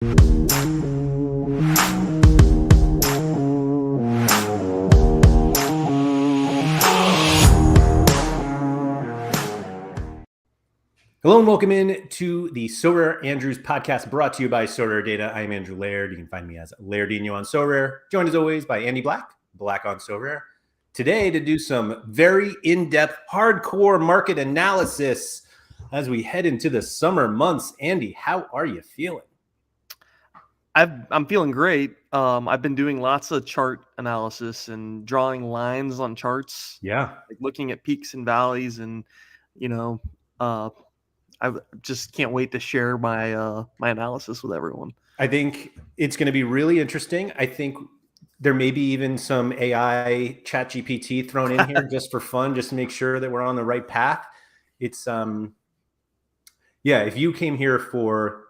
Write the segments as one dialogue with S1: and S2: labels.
S1: Hello and welcome in to the SorareAndrews podcast brought to you by Sorare Data. I am Andrew Laird. You can find me as Lairdinho on Sorare, joined as always by Andy Black on Sorare. Today to do some very in-depth, hardcore market analysis as we head into the summer months. Andy, how are you feeling?
S2: I'm feeling great. I've been doing lots of chart analysis and drawing lines on charts.
S1: Yeah.
S2: Like looking at peaks and valleys, and I just can't wait to share my my analysis with everyone.
S1: I think it's going to be really interesting. I think there may be even some AI chat GPT thrown in here just for fun, just to make sure that we're on the right path. It's if you came here for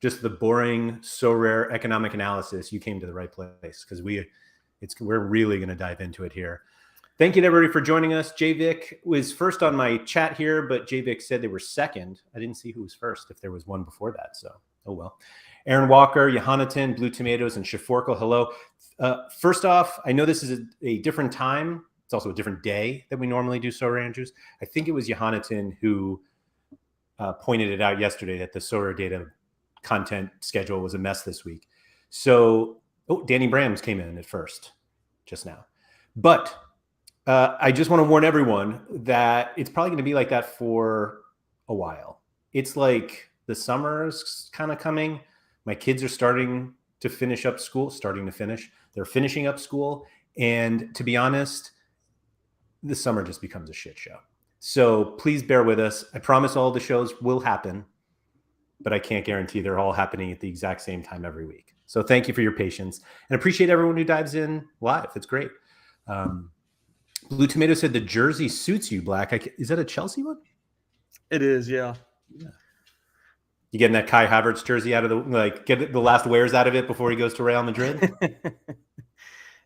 S1: just the boring Sorare economic analysis, you came to the right place, because we're really going to dive into it here. Thank you to everybody for joining us. JVic was first on my chat here, but JVic said they were second. I didn't see who was first, if there was one before that. So, oh well. Aaron Walker, Johannaton, Blue Tomatoes, and Shaforkel, hello. First off, I know this is a different time. It's also a different day that we normally do SorareAndrews. I think it was Johannaton who pointed it out yesterday that the Sorare Data content schedule was a mess this week. So, Danny Brams came in at first just now. But I just want to warn everyone that it's probably going to be like that for a while. It's like the summer's kind of coming. My kids are starting to finish up school, They're finishing up school. And to be honest, the summer just becomes a shit show. So please bear with us. I promise all the shows will happen, but I can't guarantee they're all happening at the exact same time every week. So thank you for your patience, and appreciate everyone who dives in live. It's great. Blue Tomato said the jersey suits you, Black. Is that a Chelsea one?
S2: It is, yeah.
S1: You getting that Kai Havertz jersey out of get the last wears out of it before he goes to Real Madrid?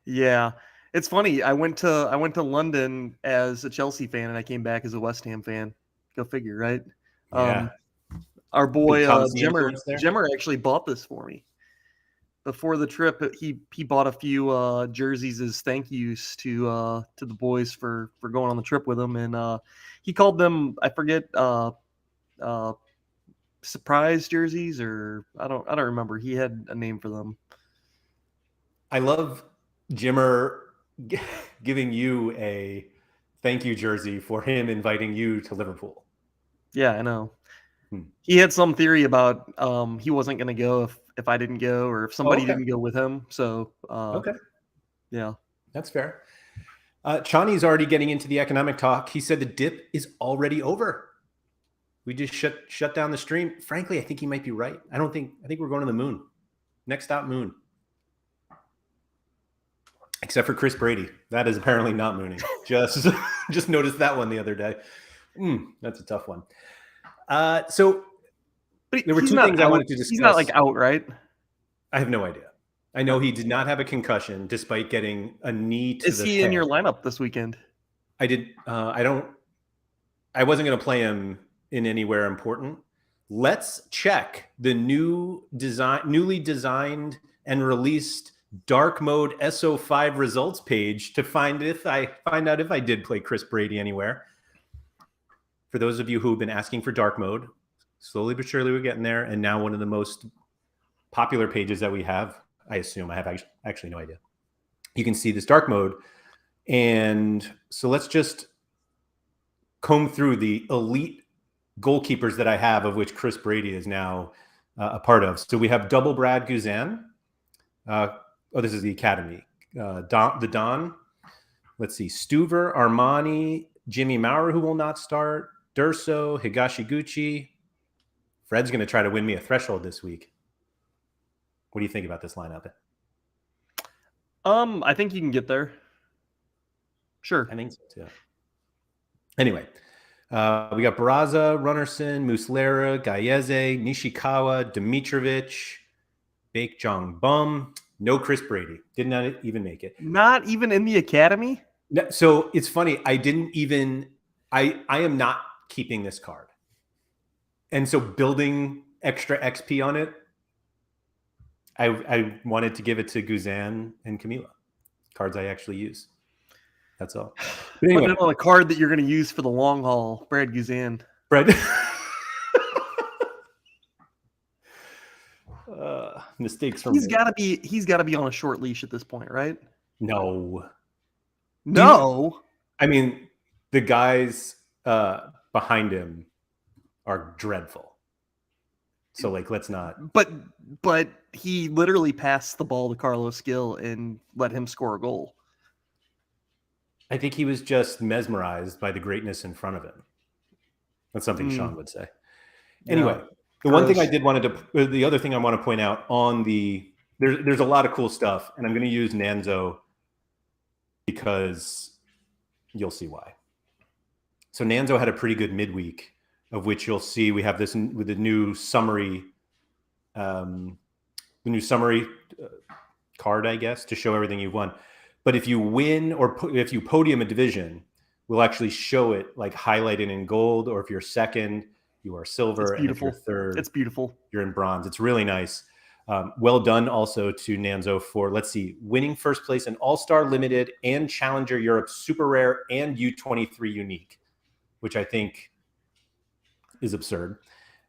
S2: Yeah, it's funny. I went to London as a Chelsea fan, and I came
S1: back
S2: as a West Ham fan. Go figure, right?
S1: Yeah.
S2: Our boy Jimmer actually bought this for me. Before the trip, he bought a few jerseys as thank yous to the boys for going on the trip with him, and he called them, I forget, surprise jerseys, or I don't remember. He had a name for them.
S1: I love Jimmer giving you a thank you jersey for him inviting you to Liverpool.
S2: Yeah, I know. He had some theory about he wasn't going to go if I didn't go, or if somebody didn't go with him. So
S1: okay,
S2: yeah,
S1: that's fair. Chani's already getting into the economic talk. He said the dip is already over. We just shut down the stream. Frankly, I think he might be right. I think we're going to the moon. Next stop, moon. Except for Chris Brady. That is apparently not mooning. Just noticed that one the other day. That's a tough one. So there were two things I wanted to discuss.
S2: He's not like out, right?
S1: I have no idea. I know he did not have a concussion despite getting a knee to the head.
S2: Is he in your lineup this weekend?
S1: I did. I wasn't going to play him in anywhere important. Let's check the newly designed and released dark mode SO5 results page to find out if I did play Chris Brady anywhere. For those of you who have been asking for dark mode, slowly but surely we're getting there. And now one of the most popular pages that we have, I assume, I have actually no idea. You can see this dark mode. And so let's just comb through the elite goalkeepers that I have, of which Chris Brady is now a part of. So we have double Brad Guzan. This is the academy. The Don. Let's see. Stuver, Armani, Jimmy Maurer, who will not start. Durso, Higashiguchi. Fred's going to try to win me a threshold this week. What do you think about this lineup?
S2: I think you can get there. Sure.
S1: I think so too. Anyway, we got Barraza, Runnerson, Muslera, Gaieze, Nishikawa, Dimitrovic, Bake Jong Bum. No Chris Brady. Did not even make it.
S2: Not even in the academy?
S1: No, so it's funny. I am not keeping this card. And so building extra XP on it I wanted to give it to Guzan and Camila, cards I actually use. That's all.
S2: But anyway, put it on a card that you're going to use for the long haul, Brad Guzan.
S1: Brad. Mistakes from
S2: He's got to be on a short leash at this point, right?
S1: No.
S2: I
S1: mean, the guys behind him are dreadful. So let's not.
S2: But he literally passed the ball to Carlos Gil and let him score a goal.
S1: I think he was just mesmerized by the greatness in front of him. That's something Sean would say. Anyway, the other thing I want to point out on there's a lot of cool stuff, and I'm going to use Nanzo because you'll see why. So Nanzo had a pretty good midweek, of which you'll see we have this with the new summary, card, I guess, to show everything you've won. But if you win or if you podium a division, we'll actually show it like highlighted in gold, or if you're second, you are silver, and if you're third,
S2: it's beautiful.
S1: You're in bronze. It's really nice. Well done also to Nanzo for, let's see, winning first place in All-Star Limited and Challenger Europe Super Rare and U23 Unique, which I think is absurd.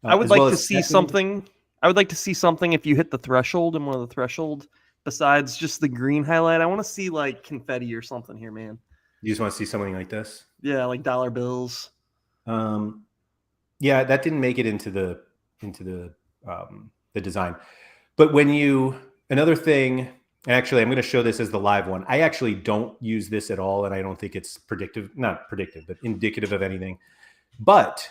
S2: I would like to see something. I would like to see something if you hit the threshold in one of the threshold. Besides just the green highlight, I want to see like confetti or something here, man.
S1: You just want to see something like this?
S2: Yeah, like dollar bills.
S1: Yeah, that didn't make it into the design. But another thing, and actually I'm going to show this as the live one. I actually don't use this at all, and I don't think it's not predictive, but indicative of anything. But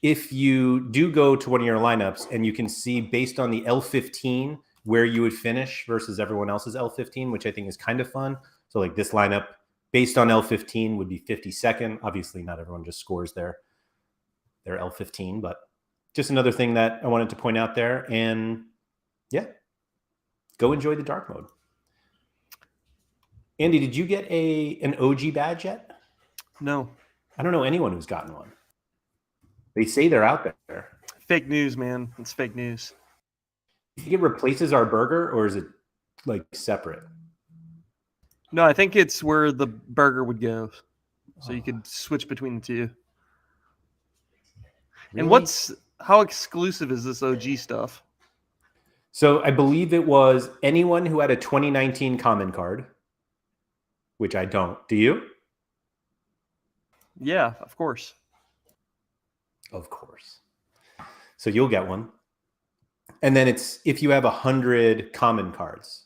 S1: if you do go to one of your lineups and you can see based on the L15 where you would finish versus everyone else's L15, which I think is kind of fun. So like this lineup based on L15 would be 52nd. Obviously not everyone just scores their L15, but just another thing that I wanted to point out there. And yeah, go enjoy the dark mode. Andy, did you get an OG badge yet?
S2: No.
S1: I don't know anyone who's gotten one. They say they're out there.
S2: Fake news, man. It's fake news.
S1: Do you think it replaces our burger, or is it like separate?
S2: No, I think it's where the burger would go. So you could switch between the two. Really? And how exclusive is this OG stuff?
S1: So I believe it was anyone who had a 2019 common card, which I don't. Do you?
S2: Yeah, of course.
S1: Of course. So you'll get one. And then it's if you have 100 common cards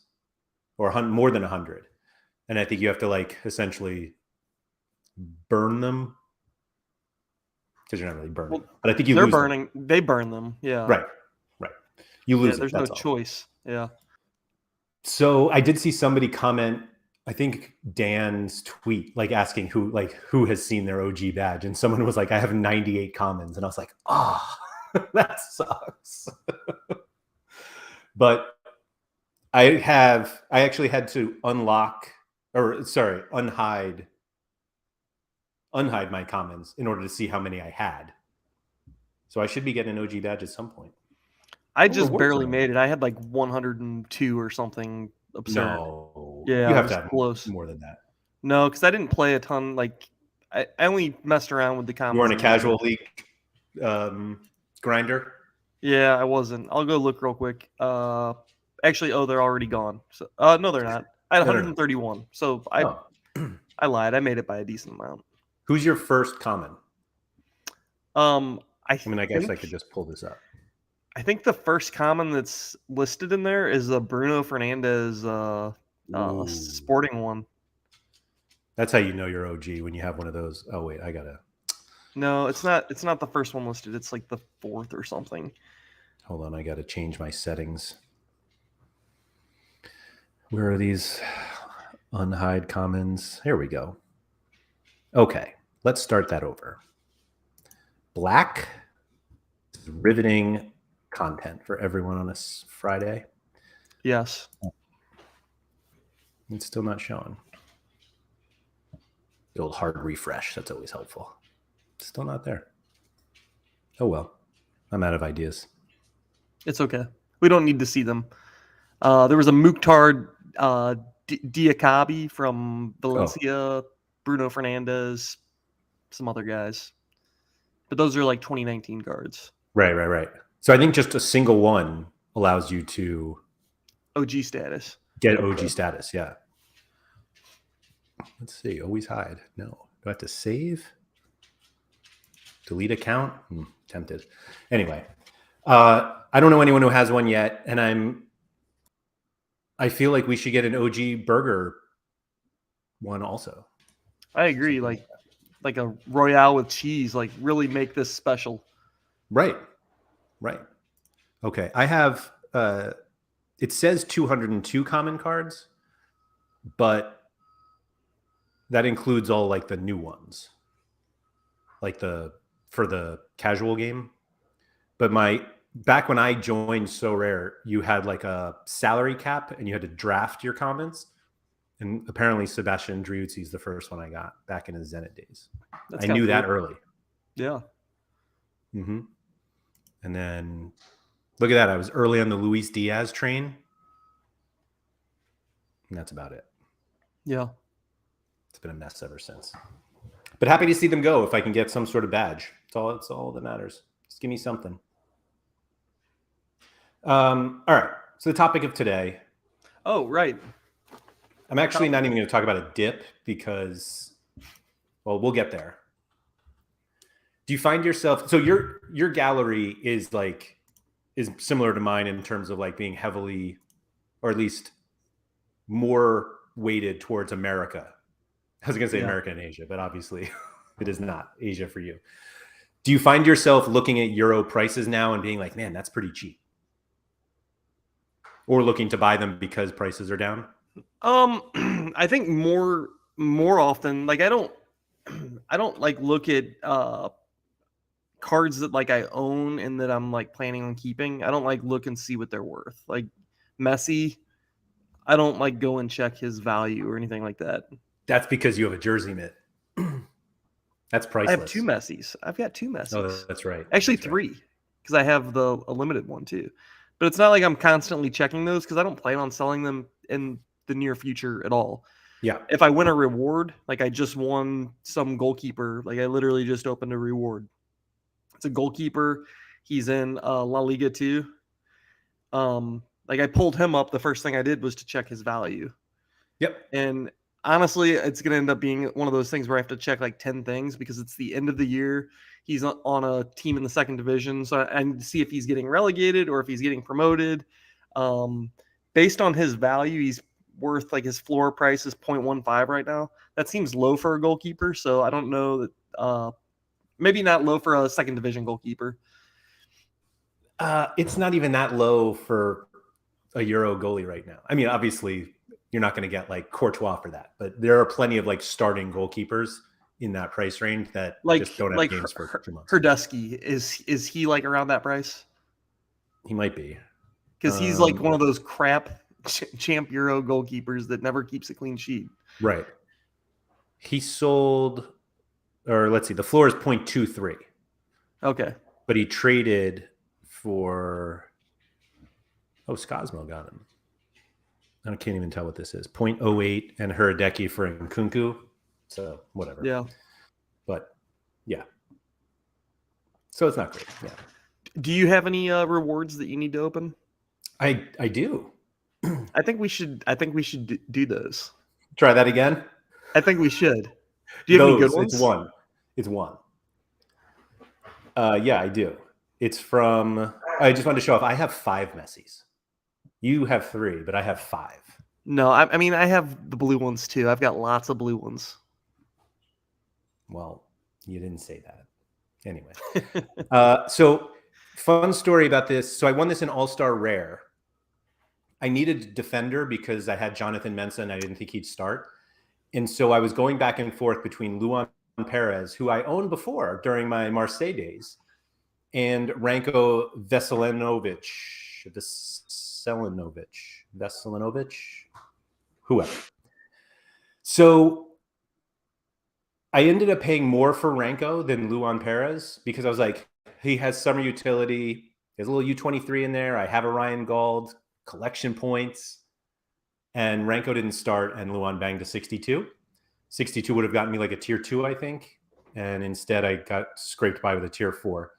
S1: or more than 100. And I think you have to like essentially burn them. Because you're not really burning them. But I think
S2: they burn them. Yeah.
S1: Right. You lose
S2: there's no choice. Yeah.
S1: So I did see somebody comment, I think Dan's tweet, like asking who has seen their OG badge. And someone was like, I have 98 commons. And I was like, that sucks. But I actually had to unhide my commons in order to see how many I had. So I should be getting an OG badge at some point.
S2: I just barely made it. I had like 102 or something absurd.
S1: No.
S2: Yeah,
S1: you have to have
S2: close.
S1: More than that.
S2: No, because I didn't play a ton. Like I only messed around with the commons.
S1: You weren't a casual league grinder?
S2: Yeah, I wasn't. I'll go look real quick. Actually, they're already gone. So, no, they're not. I had 131. So I lied. I made it by a decent amount.
S1: Who's your first common?
S2: I
S1: guess I could just pull this up.
S2: I think the first common that's listed in there is a Bruno Fernandez sporting one.
S1: That's how you know you're OG when you have one of those. Oh wait, I gotta.
S2: No, it's not. It's not the first one listed. It's like the fourth or something.
S1: Hold on, I gotta change my settings. Where are these unhide commons? Here we go. Okay, let's start that over. Black is riveting content for everyone on this Friday.
S2: Yes.
S1: It's still not showing. The old hard refresh, that's always helpful. It's still not there. Oh well, I'm out of ideas.
S2: It's okay. We don't need to see them. There was a Mukhtar Diakabi from Valencia, Bruno Fernandes, some other guys. But those are like 2019 cards.
S1: Right. So I think just a single one allows you to
S2: OG status.
S1: Get OG status, yeah. Let's see. Always hide. No. Do I have to save? Delete account? Tempted. Anyway, I don't know anyone who has one yet, and I feel like we should get an OG burger one also.
S2: I agree. Like a Royale with cheese. Like really make this special.
S1: Right. Okay. I have. It says 202 common cards, but that includes all like the new ones, like for the casual game. But back when I joined Sorare, you had like a salary cap and you had to draft your commons. And apparently SorareAndrews is the first one I got back in his Zenit days. I knew that early.
S2: Yeah.
S1: Mm-hmm. And then look at that. I was early on the Luis Diaz train. And that's about it.
S2: Yeah.
S1: It's been a mess ever since. But happy to see them go if I can get some sort of badge. It's all that matters. Just give me something. All right. So the topic of today.
S2: Oh, right.
S1: I'm actually not even going to talk about a dip because, well, we'll get there. Do you find yourself, so your gallery is similar to mine in terms of like being heavily, or at least more weighted towards America. I was going to say America and Asia, but obviously it is not Asia for you. Do you find yourself looking at Euro prices now and being like, man, that's pretty cheap? Or looking to buy them because prices are down?
S2: I think more often, like I don't like look at cards that like I own and that I'm like planning on keeping. I don't like look and see what they're worth. Like Messi, I don't like go and check his value or anything like that.
S1: That's because you have a jersey mitt. That's priceless.
S2: I have two Messis. I've got two Messis.
S1: Oh, that's right.
S2: Actually, three, because I have a limited one too. But it's not like I'm constantly checking those because I don't plan on selling them in the near future at all.
S1: Yeah.
S2: If I win a reward, like I just won some goalkeeper, like I literally just opened a reward. It's a goalkeeper. He's in La Liga 2. Like I pulled him up. The first thing I did was to check his value.
S1: Yep.
S2: And honestly, it's going to end up being one of those things where I have to check like 10 things because it's the end of the year. He's on a team in the second division. So I need to see if he's getting relegated or if he's getting promoted. Based on his value, he's worth like his floor price is 0.15 right now. That seems low for a goalkeeper. So I don't know that maybe not low for a second division goalkeeper.
S1: It's not even that low for a Euro goalie right now. I mean, obviously you're not going to get like Courtois for that, but there are plenty of like starting goalkeepers in that price range that just don't have games for 2 months.
S2: Herdusky, is he like around that price?
S1: He might be.
S2: Because he's like one of those crap champ Euro goalkeepers that never keeps a clean sheet.
S1: Right. He sold, or let's see, the floor is 0.23.
S2: Okay.
S1: But he traded for, Scosmo got him. I can't even tell what this is. 0.08 and Herdecki for Nkunku. So whatever.
S2: Yeah.
S1: But yeah. So it's not great. Yeah.
S2: Do you have any rewards that you need to open?
S1: I do.
S2: I think we should do those.
S1: Try that again.
S2: I think we should. Do you have any good ones?
S1: It's one. Yeah, I do. It's from. I just wanted to show off. I have 5 Messis. You have 3, but I have 5.
S2: No, I mean I have the blue ones too. I've got lots of blue ones.
S1: Well, you didn't say that. Anyway, so fun story about this. So I won this in All-Star Rare. I needed a defender because I had Jonathan Mensah and I didn't think he'd start. And so I was going back and forth between Luan Perez, who I owned before during my Marseille days, and Ranko Veselinovic, whoever. So I ended up paying more for Ranko than Luan Perez because I was like, he has summer utility. There's a little U23 in there. I have a Ryan Gauld collection points. And Renko didn't start, and Luan banged to 62. 62 would have gotten me like a tier 2, I think. And instead, I got scraped by with a tier 4.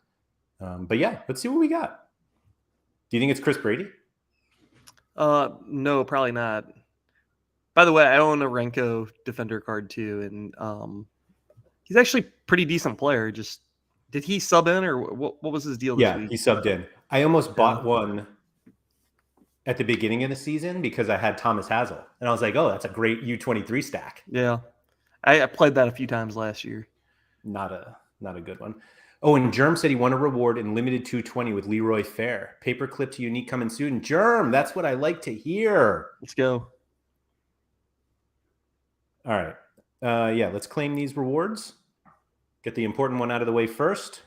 S1: But yeah, let's see what we got. Do you think it's Chris Brady?
S2: No, probably not. By the way, I own a Renko Defender card too, and he's actually a pretty decent player. Just did he sub in, or what was his deal this week?
S1: Yeah, he subbed in. I almost bought one at the beginning of the season because I had Thomas Hazel, and I was like, "Oh, that's a great U23 stack."
S2: Yeah, I played that a few times last year.
S1: Not a good one. Oh, and Germ said he won a reward in limited 220 with Leroy Fair. Paperclip to unique coming soon. Germ, that's what I like to hear.
S2: Let's go.
S1: All right. Yeah, let's claim these rewards. Get the important one out of the way first.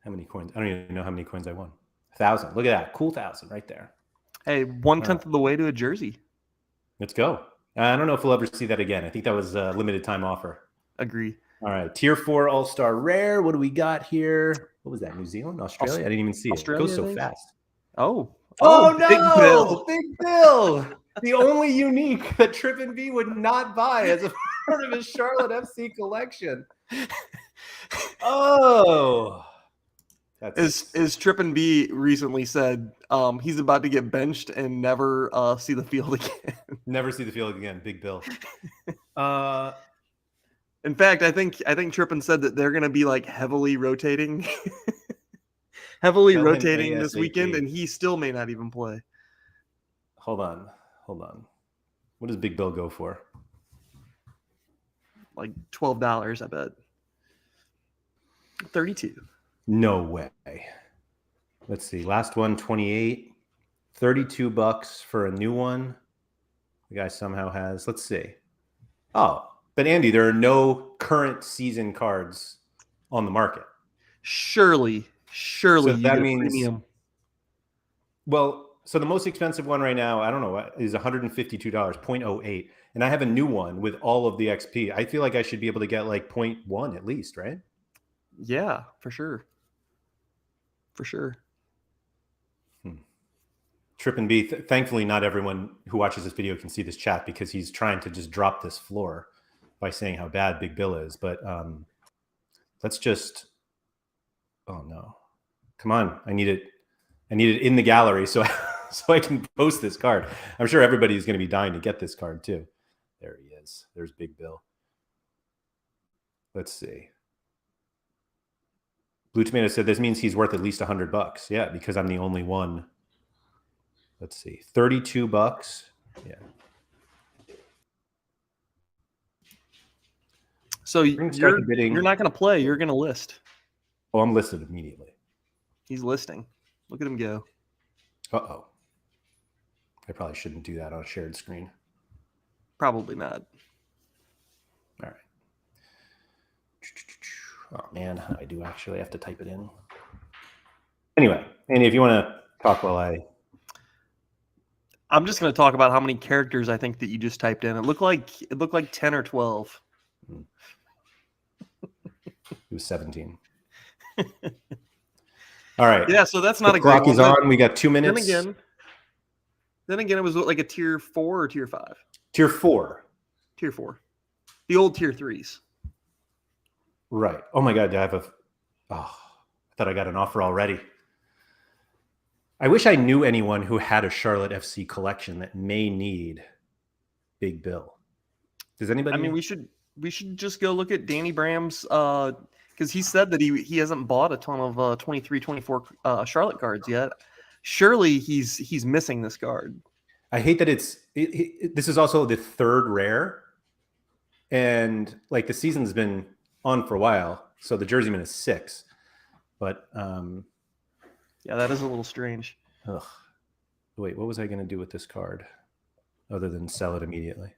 S1: How many coins? I don't even know how many coins I won. 1,000. Look at that. Cool 1,000 right there.
S2: Hey, 1/10 of the way to a jersey.
S1: Let's go. I don't know if we'll ever see that again. I think that was a limited time offer.
S2: Agree.
S1: All right. Tier 4 All-Star Rare. What do we got here? What was that? New Zealand? Australia? I didn't even see it. It goes so fast.
S2: Oh
S1: no!
S2: Big Bill.
S1: Big Bill. The only unique that Trip and B would not buy as a part of his Charlotte FC collection. Oh.
S2: As Trip and B recently said, he's about to get benched and never see the field again.
S1: Never see the field again. Big Bill.
S2: In fact, I think Trippin said that they're going to be like heavily rotating, this weekend, and he still may not even play.
S1: Hold on. What does Big Bill go for?
S2: Like $12, I bet. 32.
S1: No way. Let's see. Last one, 28. $32 for a new one. The guy somehow has. Let's see. Oh, but Andy, there are no current season cards on the market.
S2: Surely so
S1: that means
S2: premium.
S1: Well, so the most expensive one right now, I don't know, is $152, 0.08. And I have a new one with all of the XP. I feel like I should be able to get like 0.1 at least, right?
S2: Yeah, for sure.
S1: Trip and B, thankfully not everyone who watches this video can see this chat because he's trying to just drop this floor by saying how bad Big Bill is. But let's just, oh no, come on. I need it in the gallery so I can post this card. I'm sure everybody's going to be dying to get this card too. There he is. There's Big Bill. Let's see. Blue Tomato said this means he's worth at least $100. Yeah, because I'm the only one. Let's see, $32. Yeah.
S2: So you're not going to play. You're going to list.
S1: Oh, I'm listed immediately.
S2: He's listing. Look at him go.
S1: Uh-oh. I probably shouldn't do that on a shared screen.
S2: Probably not.
S1: All right. Oh, man, I do actually have to type it in. Anyway, Andy, if you want to talk while
S2: I'm just going to talk about how many characters I think that you just typed in. It looked like 10 or 12.
S1: It was 17. All right.
S2: Yeah, so that's not
S1: the
S2: a great
S1: clock is on. We got 2 minutes.
S2: Then again, it was like a tier 4 or tier 5?
S1: Tier 4.
S2: Tier 4. The old tier 3s.
S1: Right. Oh my God. I thought I got an offer already. I wish I knew anyone who had a Charlotte FC collection that may need Big Bill. Does anybody?
S2: I mean, we should just go look at Danny Bram's because he said that he hasn't bought a ton of 23, 24 Charlotte cards yet. Surely he's missing this card.
S1: I hate that this is also the third rare, and like the season's been on for a while, so the Jerseyman is 6. But
S2: yeah, that is a little strange.
S1: Ugh. Wait, what was I going to do with this card other than sell it immediately?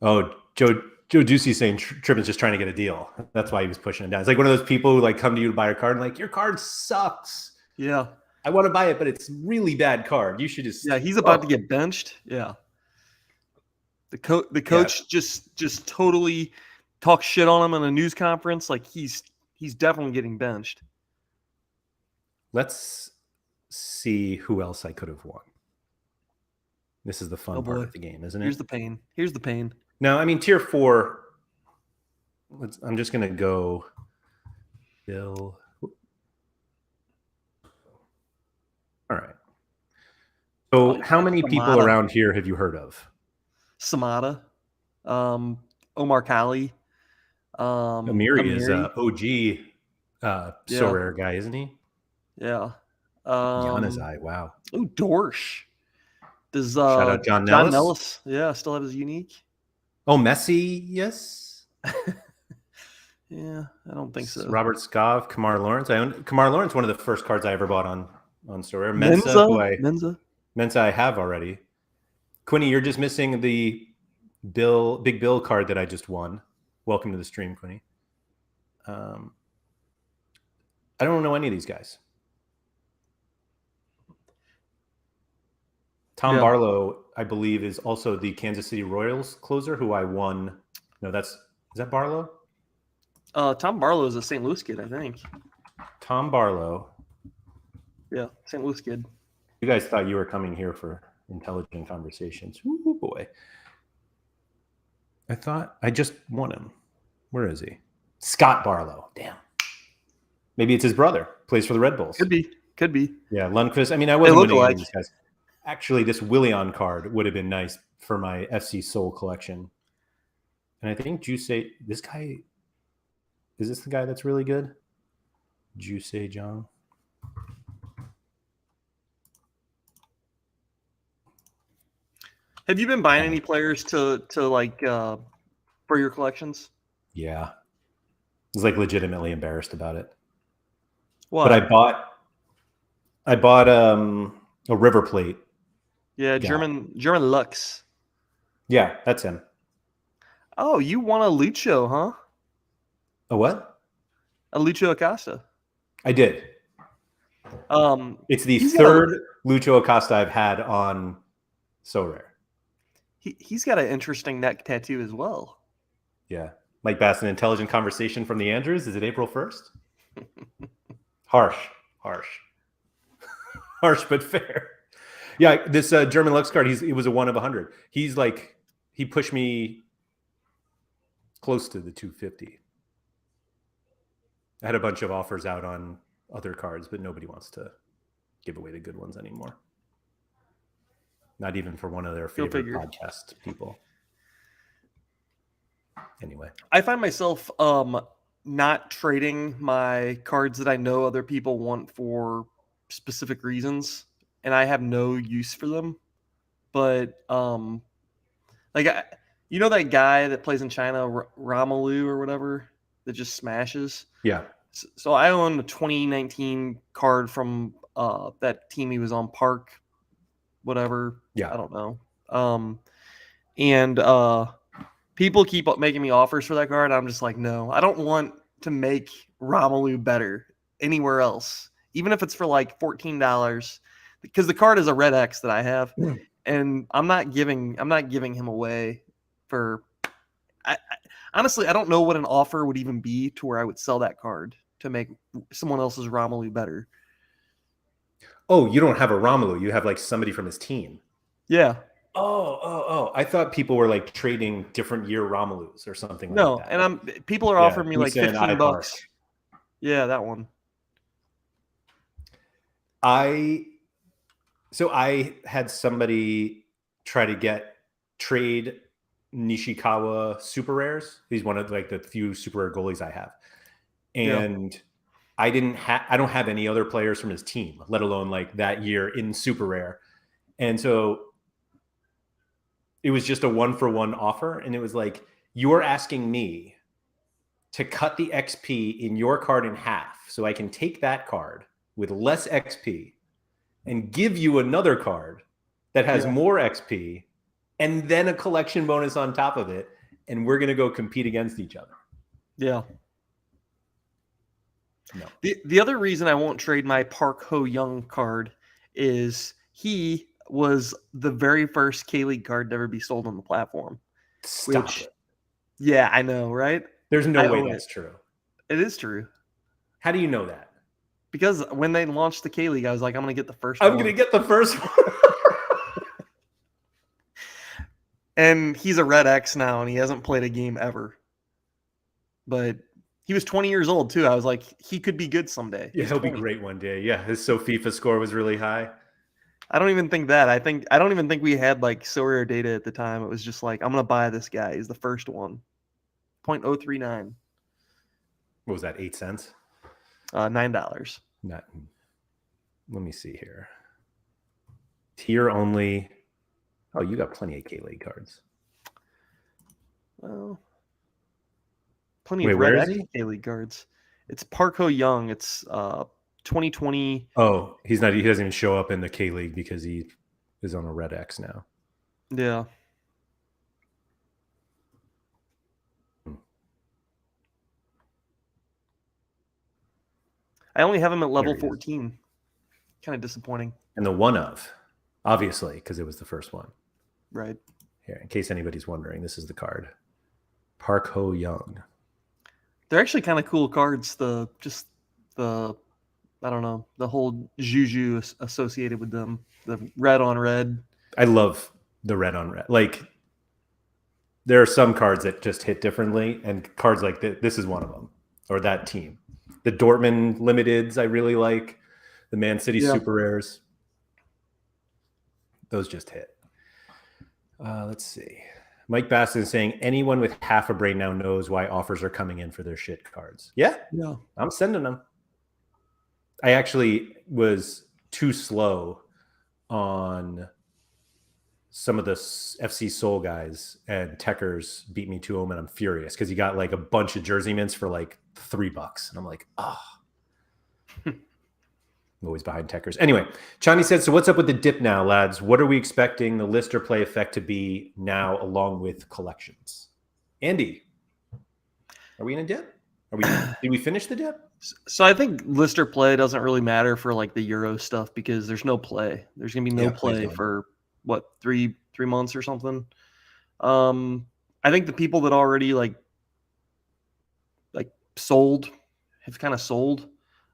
S1: Oh, Joe Ducey's saying Trippin's just trying to get a deal. That's why he was pushing it down. It's like one of those people who like come to you to buy a card and like, your card sucks.
S2: Yeah.
S1: I want to buy it, but it's really bad card. You should just...
S2: Yeah, he's about to get benched. Yeah. The coach just totally talks shit on him in a news conference. Like he's definitely getting benched.
S1: Let's see who else I could have won. This is the fun part of the game, isn't it?
S2: Here's the pain. Here's the pain.
S1: No, I mean, tier 4. I'm just going to go Bill. All right. So how many people around here have you heard of?
S2: Samada, Omar Kali.
S1: Amiri is an OG Sorare guy, isn't he?
S2: Yeah.
S1: Yanazai, wow.
S2: Oh, Dorsch. Does
S1: shout out John Nellis?
S2: Yeah, still have his unique.
S1: Oh, Messi, yes.
S2: Yeah, I don't think so.
S1: Robert Scov, Kamar Lawrence. I own Kamar Lawrence, one of the first cards I ever bought on Sorare. Mensa I have already. Quinny, you're just missing the Big Bill card that I just won. Welcome to the stream, Quinny. I don't know any of these guys. Tom Barlow, I believe, is also the Kansas City Royals closer who I won. No, is that Barlow?
S2: Tom Barlow is a St. Louis kid, I think.
S1: Tom Barlow.
S2: Yeah, St. Louis kid.
S1: You guys thought you were coming here for intelligent conversations. Ooh, boy. I thought I just won him. Where is he? Scott Barlow. Damn. Maybe it's his brother. Plays for the Red Bulls.
S2: Could be.
S1: Yeah, Lundqvist. I mean, I wasn't winning any of these guys. Actually, this Willian card would have been nice for my FC Soul collection. And I think this guy, is this the guy that's really good? Juice Jong.
S2: Have you been buying any players to like for your collections?
S1: Yeah. I was like legitimately embarrassed about it.
S2: What?
S1: But I bought a River Plate.
S2: Yeah, German Lux.
S1: Yeah, that's him.
S2: Oh, you want a Lucho, huh?
S1: A what?
S2: A Lucho Acosta.
S1: I did. It's the third Lucho Acosta I've had on Sorare.
S2: He's got an interesting neck tattoo as well.
S1: Yeah. Mike Bass, an intelligent conversation from the Andrews. Is it April 1st? Harsh, but fair. Yeah, this German Lux card, it was a 1 of 100. He pushed me close to the 250. I had a bunch of offers out on other cards, but nobody wants to give away the good ones anymore. Not even for one of their favorite podcast people. Anyway.
S2: I find myself not trading my cards that I know other people want for specific reasons, and I have no use for them. But you know that guy that plays in China, Romelu or whatever, that just smashes?
S1: Yeah.
S2: So I own a 2019 card from that team he was on, Park, whatever.
S1: Yeah.
S2: I don't know. And people keep making me offers for that card. I'm just like, no, I don't want to make Romelu better anywhere else, even if it's for like $14, because the card is a red X that I have, and I'm not giving him away for. Honestly, I don't know what an offer would even be to where I would sell that card to make someone else's Romelu better.
S1: Oh, you don't have a Romelu. You have like somebody from his team.
S2: Yeah.
S1: Oh. I thought people were like trading different year Romelus or something
S2: like
S1: that.
S2: No, and people are offering me like $15. Yeah, that one.
S1: I had somebody try to trade Nishikawa super rares. He's one of like the few super rare goalies I have. And I don't have any other players from his team, let alone like that year in super rare. And so it was just a 1-for-1 offer. And it was like, you're asking me to cut the XP in your card in half so I can take that card with less XP and give you another card that has more XP and then a collection bonus on top of it. And we're going to go compete against each other.
S2: Yeah.
S1: No.
S2: The other reason I won't trade my Park Ho-Young card is he was the very first K-League card to ever be sold on the platform.
S1: Stop it.
S2: Yeah, I know, right?
S1: There's no way that's true.
S2: It is true.
S1: How do you know that?
S2: Because when they launched the K-League, I was like, I'm going to get the first
S1: one.
S2: I'm
S1: going to get the first one.
S2: And he's a Red X now, and he hasn't played a game ever. But he was 20 years old, too. I was like, he could be good someday.
S1: Yeah, he'll be great one day. Yeah, his FIFA score was really high.
S2: I don't even think that. I don't even think we had like Sorare data at the time. It was just like, I'm going to buy this guy. He's the first one. 0.039.
S1: What was that, 8 cents?
S2: $9.
S1: Not. Let me see here. Tier only. Oh, you got plenty of K-League cards.
S2: Well, plenty of Red X K-League cards. It's Park Ho-young. It's 2020.
S1: Oh, he's not. He doesn't even show up in the K-League because he is on a Red X now.
S2: Yeah. I only have him at level 14. Kind of disappointing.
S1: And the one of, obviously, because it was the first one.
S2: Right.
S1: Here, in case anybody's wondering, this is the card. Park Ho-young.
S2: They're actually kind of cool cards. I don't know, the whole juju associated with them. The red on red.
S1: I love the red on red. Like, there are some cards that just hit differently, and cards like this is one of them, or that team. The Dortmund limiteds I really like. The Man City super rares. Those just hit. Let's see. Mike Baston is saying anyone with half a brain now knows why offers are coming in for their shit cards. Yeah. I'm sending them. I actually was too slow on some of the FC Soul guys, and Techers beat me to him, and I'm furious because he got like a bunch of jersey mints for like $3, and I'm like, I'm always behind Techers. Anyway, Chani said, so what's up with the dip now, lads? What are we expecting the lister play effect to be now, along with collections? Andy, are we in a dip? Did we finish the dip?
S2: So I think lister play doesn't really matter for like the Euro stuff because there's no play. There's gonna be no play for what, three months or something. I think the people that already like sold have kind of sold.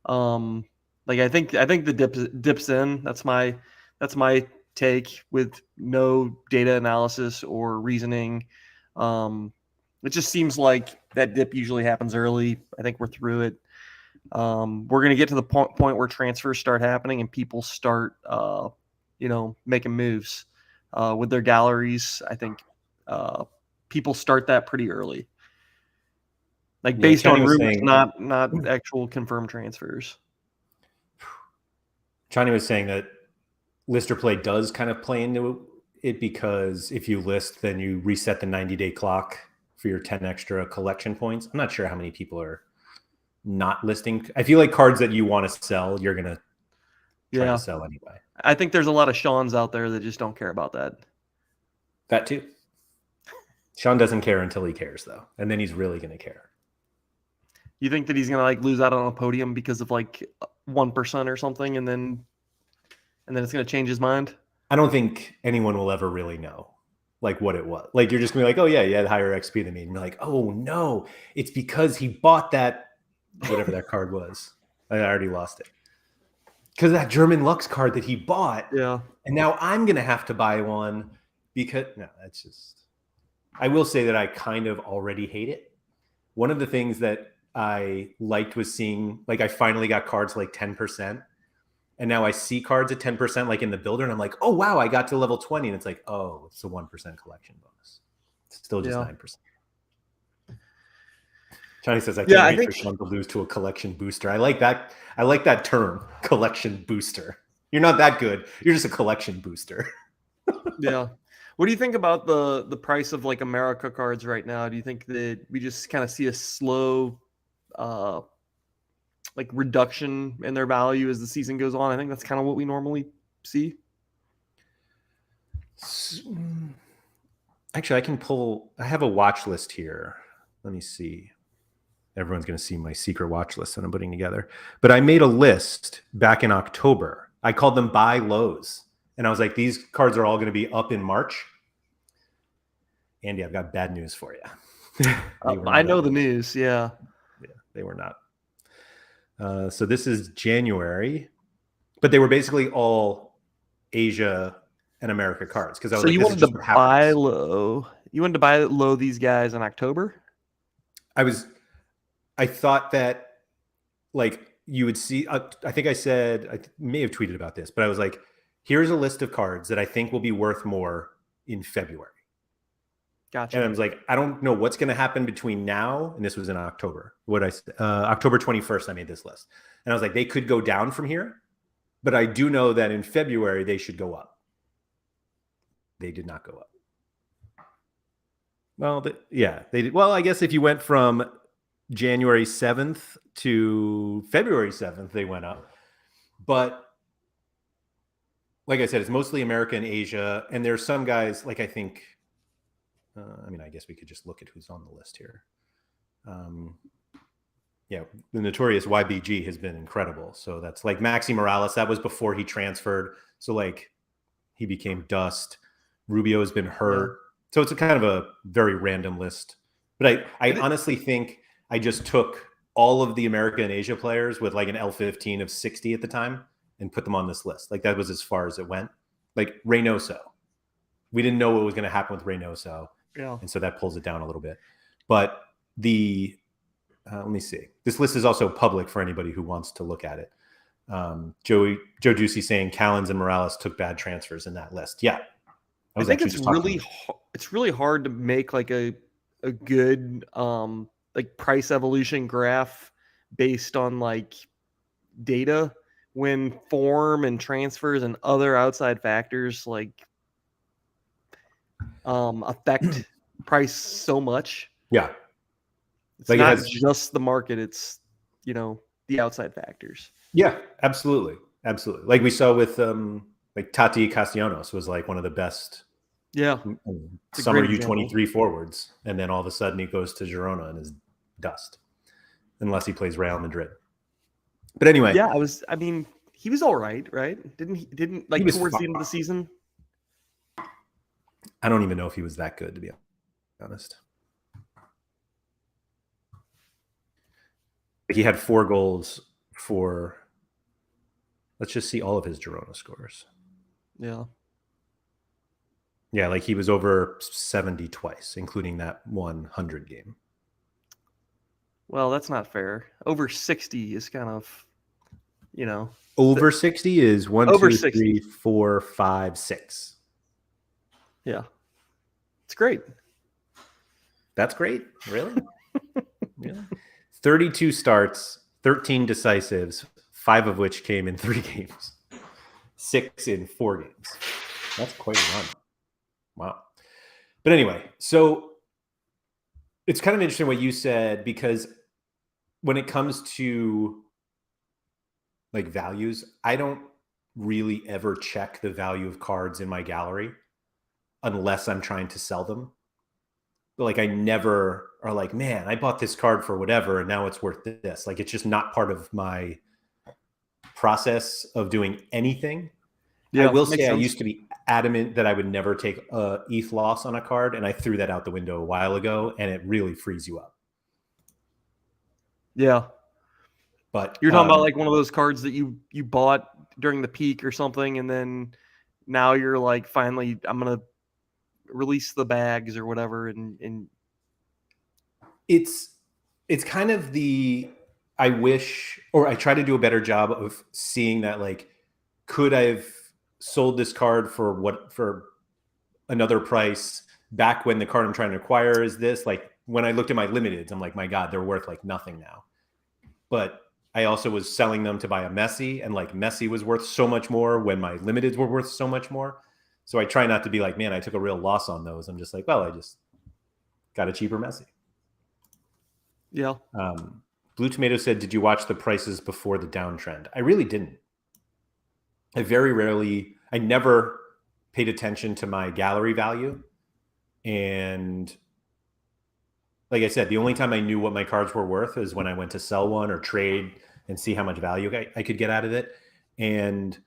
S2: Like I think the dips in. That's my take with no data analysis or reasoning. It just seems like that dip usually happens early. I think we're through it. We're going to get to the point where transfers start happening and people start, making moves with their galleries. I think people start that pretty early, like based on rumors, not actual confirmed transfers.
S1: Chani was saying that lister play does kind of play into it because if you list, then you reset the 90-day clock for your 10 extra collection points. I'm not sure how many people are not listing. I feel like cards that you want to sell, you're going to try to sell anyway.
S2: I think there's a lot of Seans out there that just don't care about that.
S1: That too. Sean doesn't care until he cares, though. And then he's really going to care.
S2: You think that he's going to like lose out on a podium because of like 1% or something, and then it's going to change his mind?
S1: I don't think anyone will ever really know like what it was. Like you're just going to be like, oh yeah, you had higher XP than me. And you're like, oh no, it's because he bought that, whatever that card was. I already lost it. Because that German Lux card that he bought.
S2: Yeah.
S1: And now I'm going to have to buy one because, no, that's just, I will say that I kind of already hate it. One of the things that I liked was seeing, like I finally got cards like 10%. And now I see cards at 10% like in the builder. And I'm like, oh, wow, I got to level 20. And it's like, oh, it's a 1% collection bonus. It's still just 9%. Johnny says, I can't wait for Sean to lose to a collection booster. I like that. I like that term, collection booster. You're not that good. You're just a collection booster.
S2: Yeah. What do you think about the price of like America cards right now? Do you think that we just kind of see a slow like reduction in their value as the season goes on? I think that's kind of what we normally see.
S1: Actually, I have a watch list here. Let me see. Everyone's going to see my secret watch list that I'm putting together. But I made a list back in October. I called them buy lows. And I was like, these cards are all going to be up in March. Andy, I've got bad news for you.
S2: I know the news. Yeah.
S1: Yeah, they were not. So this is January, but they were basically all Asia and America cards because I was
S2: so
S1: like,
S2: you
S1: this
S2: wanted
S1: is just
S2: to
S1: what
S2: buy
S1: happens.
S2: low. You wanted to buy low these guys in October?
S1: I thought that like you would see, I think I said, I may have tweeted about this, but I was like, here's a list of cards that I think will be worth more in February.
S2: Gotcha.
S1: And I was like, I don't know what's going to happen between now, and this was in October. October 21st, I made this list. And I was like, they could go down from here, but I do know that in February they should go up. They did not go up. Well, they did. Well, I guess if you went from January 7th to February 7th, they went up. But like I said, it's mostly America and Asia. And there's some guys, like I think, I guess we could just look at who's on the list here. Yeah, the notorious YBG has been incredible. So that's like Maxi Morales. That was before he transferred. So like he became dust. Rubio has been hurt. Yeah. So it's a kind of a very random list. But I honestly think I just took all of the America and Asia players with like an L15 of 60 at the time and put them on this list. Like that was as far as it went. Like Reynoso. We didn't know what was going to happen with Reynoso.
S2: Yeah.
S1: And so that pulls it down a little bit. But let me see. This list is also public for anybody who wants to look at it. Joe Ducey saying Callens and Morales took bad transfers in that list. Yeah.
S2: I think it's really hard to make like a good like price evolution graph based on like data when form and transfers and other outside factors like affect price so much.
S1: Yeah.
S2: It's like not just the market, it's the outside factors.
S1: Yeah, absolutely. Absolutely. Like we saw with like Tati Castellanos was like one of the best summer U23 forwards. And then all of a sudden he goes to Girona and is dust. Unless he plays Real Madrid. But anyway.
S2: Yeah, he was all right? Didn't like towards the end of the season?
S1: I don't even know if he was that good, to be honest. He had 4 goals for, let's just see all of his Girona scores.
S2: Yeah.
S1: Yeah, like he was over 70 twice, including that 100 game.
S2: Well, that's not fair. Over 60 is kind of,
S1: Over 60 is 1, 2, 3, 4, 5, 6.
S2: Yeah. It's great.
S1: That's great. Really? Really? 32 starts, 13 decisives, 5 of which came in 3 games, 6 in 4 games. That's quite a run. Wow. But anyway, so it's kind of interesting what you said, because when it comes to like values, I don't really ever check the value of cards in my gallery unless I'm trying to sell them. But like I never are like, man, I bought this card for whatever and now it's worth this. Like it's just not part of my process of doing anything. Yeah, I will say I used to be adamant that I would never take a ETH loss on a card, and I threw that out the window a while ago, and it really frees you up.
S2: Yeah.
S1: But
S2: you're talking about like one of those cards that you bought during the peak or something, and then now you're like, finally, I'm going to release the bags or whatever. And
S1: it's kind of I wish, or I try to do a better job of seeing that, like, could I have sold this card for another price back when the card I'm trying to acquire is this? Like when I looked at my limiteds, I'm like, my God, they're worth like nothing now. But I also was selling them to buy a Messi, and like Messi was worth so much more when my limiteds were worth so much more. So I try not to be like, man, I took a real loss on those. I'm just like, well, I just got a cheaper Messi.
S2: Yeah.
S1: Blue Tomato said, did you watch the prices before the downtrend? I really didn't. I never paid attention to my gallery value. And like I said, the only time I knew what my cards were worth is when I went to sell one or trade and see how much value I could get out of it. And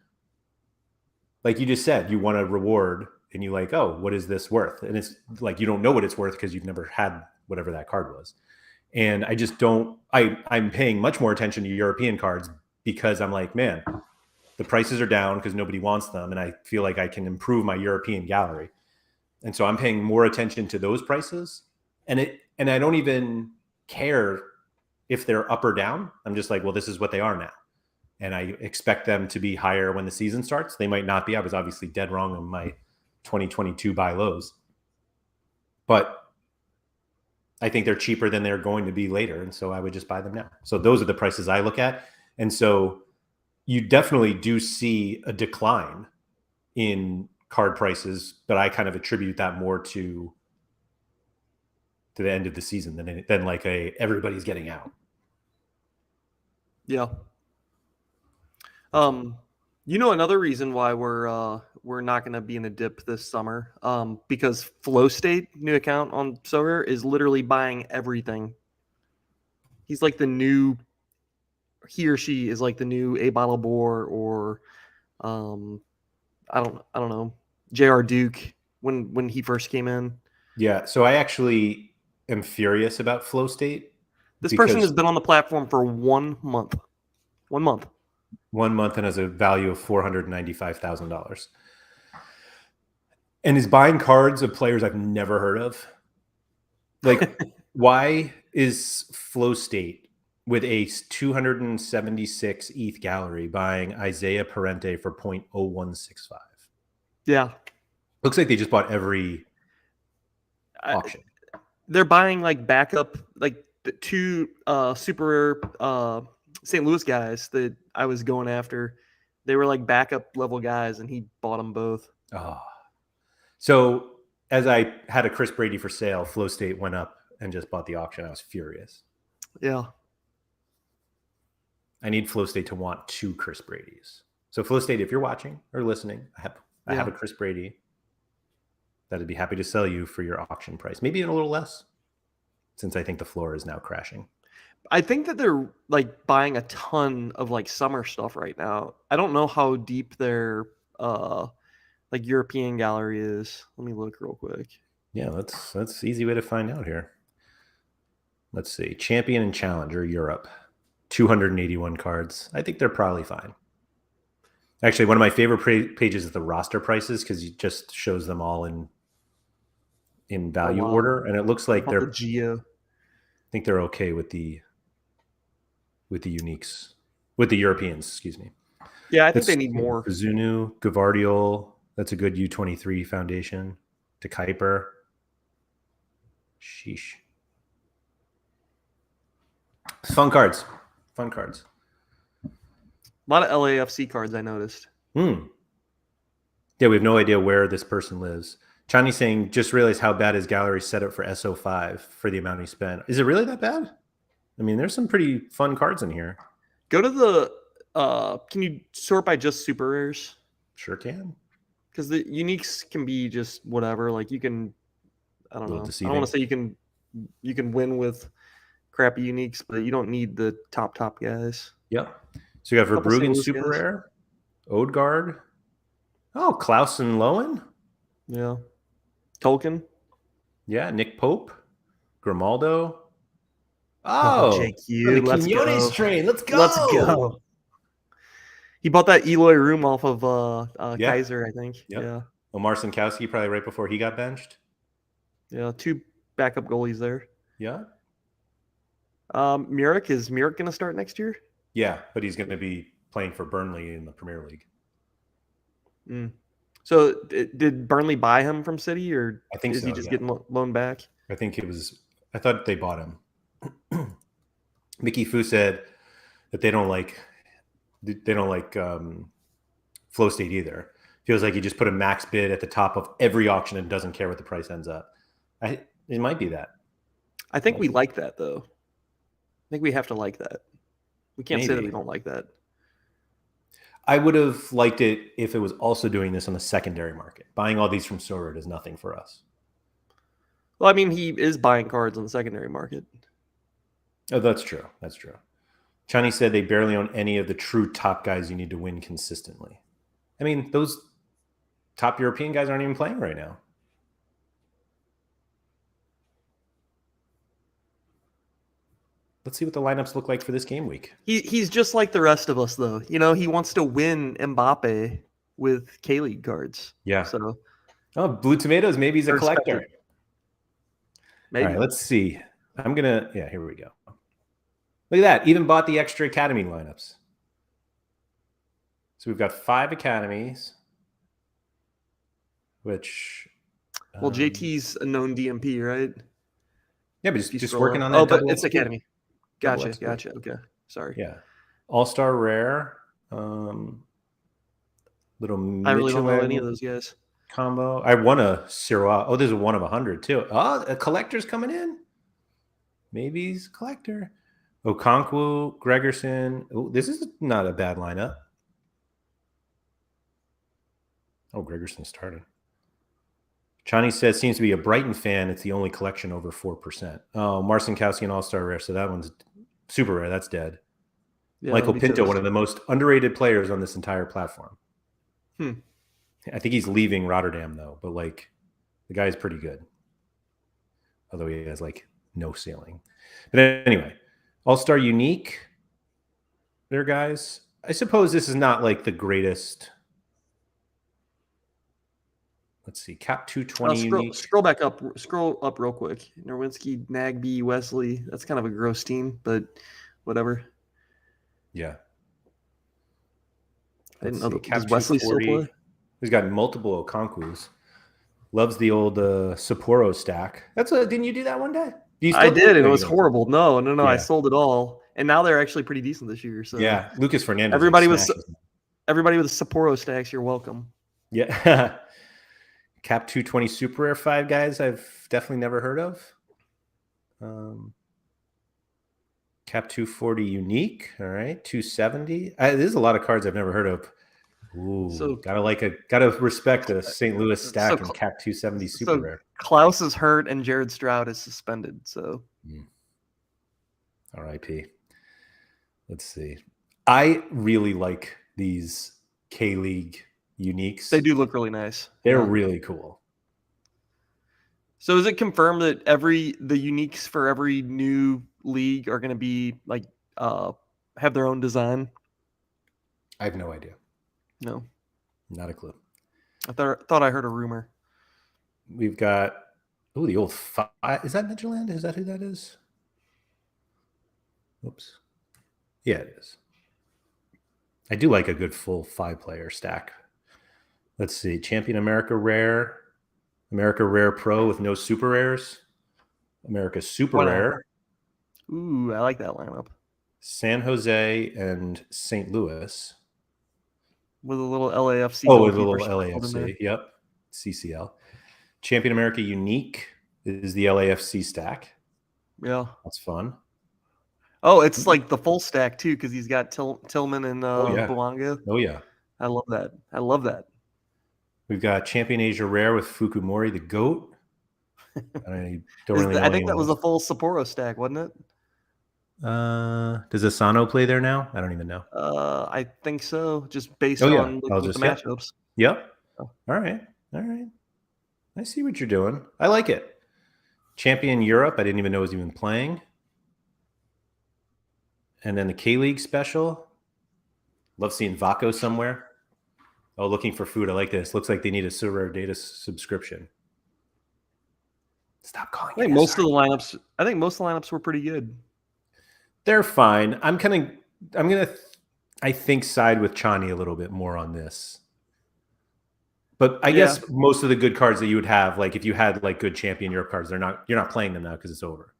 S1: like you just said, you want a reward and you like, oh, what is this worth? And it's like, you don't know what it's worth because you've never had whatever that card was. And I just don't, I'm paying much more attention to European cards because I'm like, man, the prices are down because nobody wants them. And I feel like I can improve my European gallery. And so I'm paying more attention to those prices. And I don't even care if they're up or down. I'm just like, well, this is what they are now. And I expect them to be higher when the season starts. They might not be. I was obviously dead wrong on my 2022 buy lows. But I think they're cheaper than they're going to be later. And so I would just buy them now. So those are the prices I look at. And so you definitely do see a decline in card prices, but I kind of attribute that more to the end of the season than like everybody's getting out.
S2: Yeah. Another reason why we're not going to be in a dip this summer, because Flow State, new account on Sorare, is literally buying everything. He's like he or she is like the new A Bottle Bore or, I don't know, J.R. Duke when he first came in.
S1: Yeah. So I actually am furious about Flow State.
S2: This person has been on the platform for 1 month. 1 month.
S1: 1 month and has a value of $495,000. And is buying cards of players I've never heard of. Like, why is Flow State with a 276 ETH gallery buying Isaiah Parente for 0.0165?
S2: Yeah.
S1: Looks like they just bought every auction.
S2: They're buying like backup, like the two super St. Louis guys that I was going after. They were like backup level guys, and he bought them both.
S1: Oh. So as I had a Chris Brady for sale, Flow State went up and just bought the auction. I was furious.
S2: Yeah.
S1: I need Flow State to want 2 Chris Bradys. So Flow State, if you're watching or listening, I have a Chris Brady that I'd be happy to sell you for your auction price. Maybe a little less, since I think the floor is now crashing.
S2: I think that they're like buying a ton of like summer stuff right now. I don't know how deep their like European gallery is. Let me look real quick.
S1: Yeah, that's easy way to find out here. Let's see. Champion and Challenger Europe. 281 cards. I think they're probably fine. Actually, one of my favorite pages is the roster prices because it just shows them all in value order, and it looks like they're
S2: the Geo.
S1: I think they're okay with the uniques, with the Europeans. Excuse me.
S2: Yeah, I think they need more.
S1: Zunu, Gavardiol. That's a good U23 foundation. To Kuiper. Sheesh. Fun cards. Fun cards.
S2: A lot of LAFC cards I noticed.
S1: Yeah, we have no idea where this person lives. Chani's saying, just realized how bad his gallery set up for SO5 for the amount he spent. Is it really that bad? I mean, there's some pretty fun cards in here.
S2: Go to the, can you sort by just super rares?
S1: Sure can.
S2: Because the uniques can be just whatever. Like you can, I don't know. Deceiving. I don't want to say you can win with crappy uniques, but you don't need the top guys.
S1: Yep. So you got Verbruggen super rare, Odegaard. Oh, Klaus and Lowen.
S2: Yeah. Tolkien.
S1: Yeah, Nick Pope, Grimaldo.
S2: Oh, JQ.
S1: Let's go. Train. Let's go.
S2: Let's go. He bought that Eloy room off of Kaiser, I think.
S1: Yep.
S2: Yeah.
S1: Omar Sinkowski probably right before he got benched.
S2: Yeah, 2 backup goalies there.
S1: Yeah.
S2: Muric, is Muric going to start next year?
S1: Yeah, but he's going to be playing for Burnley in the Premier League.
S2: So did Burnley buy him from City, or
S1: I think
S2: is he just getting loaned back?
S1: I think it was. I thought they bought him. Mickey Fu said that they don't like Flow State either. Feels like you just put a max bid at the top of every auction and doesn't care what the price ends up. It might be that.
S2: I think we like that though. I think we have to like that. We can't say that we don't like that.
S1: I would have liked it if it was also doing this on the secondary market. Buying all these from Sorare is nothing for us.
S2: Well, I mean, he is buying cards on the secondary market.
S1: Oh, that's true. That's true. Chani said they barely own any of the true top guys you need to win consistently. I mean, those top European guys aren't even playing right now. let's see what the lineups look like for this game week.
S2: He's just like the rest of us, though. You know, he wants to win Mbappe with K-League cards.
S1: Yeah.
S2: So,
S1: Blue Tomatoes. Maybe he's a collector.
S2: Maybe.
S1: All right, let's see. Here we go. Look at that. Even bought the extra academy lineups. So we've got 5 academies, which.
S2: Well, JT's a known DMP, right?
S1: Yeah, but just working on that.
S2: Oh, but it's academy. Gotcha. Okay. Sorry.
S1: Yeah. All-Star Rare. Little
S2: I really don't know any of those guys.
S1: Combo. I won a Sorare. Oh, there's a 1 of 100 too. Oh, a collector's coming in. Maybe he's a collector. Okonkwo, Gregerson. Oh, this is not a bad lineup. Oh, Gregerson started. Chani says seems to be a Brighton fan. It's the only collection over 4%. Oh, Marcinkowski and All-Star Rare. So that one's super rare. That's dead. Yeah, Michael Pinto, one of the most underrated players on this entire platform. I think he's leaving Rotterdam though, but like the guy is pretty good. Although he has like no ceiling. But anyway, All-Star Unique there, guys. I suppose this is not like the greatest. Let's see, Cap 220 Unique.
S2: Scroll up real quick. Nerwinski, Nagby, Wesley. That's kind of a gross team, but whatever.
S1: Yeah.
S2: I didn't know that. Does Wesley still play?
S1: He's got multiple Okonkwos. Loves the old Sapporo stack. Didn't you do that one day?
S2: I did, and it was horrible. No. Yeah. I sold it all, and now they're actually pretty decent this year. So
S1: yeah, Lucas Fernandez.
S2: Everybody with Sapporo stacks, you're welcome.
S1: Yeah. Cap 220 Super Rare 5 guys I've definitely never heard of. Cap 240 Unique. All right. 270. There's a lot of cards I've never heard of. Ooh, so gotta respect a St. Louis stack and Cap 270 Super Rare.
S2: Klaus is hurt and Jared Stroud is suspended. So
S1: R.I.P. Let's see. I really like these K-League Uniques.
S2: They do look really nice.
S1: They're really cool.
S2: So is it confirmed that the Uniques for every new league are going to be like have their own design?
S1: I have no idea.
S2: No,
S1: not a clue.
S2: I thought I heard a rumor.
S1: We've got the old 5. Is that Midtjylland? Is that who that is? Oops. Yeah, it is. I do like a good full 5-player stack. Let's see. Champion America Rare. America Rare Pro with no super rares. America Super Rare.
S2: Ooh, I like that lineup.
S1: San Jose and St. Louis.
S2: With a little LAFC.
S1: Oh, with a little LAFC. Yep. CCL. Champion America Unique is the LAFC stack.
S2: Yeah.
S1: That's fun.
S2: Oh, it's like the full stack too, because he's got Tillman and Bouanga.
S1: Oh, yeah.
S2: I love that.
S1: We've got Champion Asia Rare with Fukumori, the GOAT. I
S2: think that was a full Sapporo stack, wasn't it?
S1: Does Asano play there now? I don't even know.
S2: I think so, just based on the matchups.
S1: Yep. Oh. All right. I see what you're doing. I like it. Champion Europe, I didn't even know was even playing. And then the K-League special. Love seeing Vaco somewhere. Oh, looking for food. I like this. Looks like they need a Sorare data subscription. Stop calling it.
S2: I think most of the lineups were pretty good.
S1: They're fine. I'm gonna I think side with Chani a little bit more on this. But I guess most of the good cards that you would have, like if you had like good Champion Europe cards, you're not playing them now because it's over.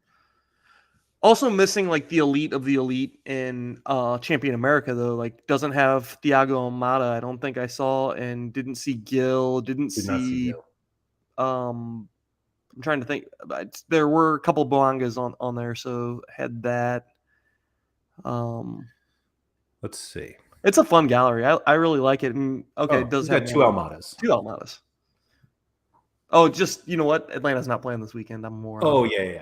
S2: Also missing like the elite of the elite in Champion America though, like doesn't have Thiago Almada. I don't think I saw, and didn't see Gil. Did not see Gil. I'm trying to think. There were a couple Boangas on there, so had that.
S1: Let's see.
S2: It's a fun gallery. I really like it. And it does have
S1: 2 Almadas.
S2: 2 Almadas. Oh, just you know what? Atlanta's not playing this weekend. I'm more.
S1: Oh yeah.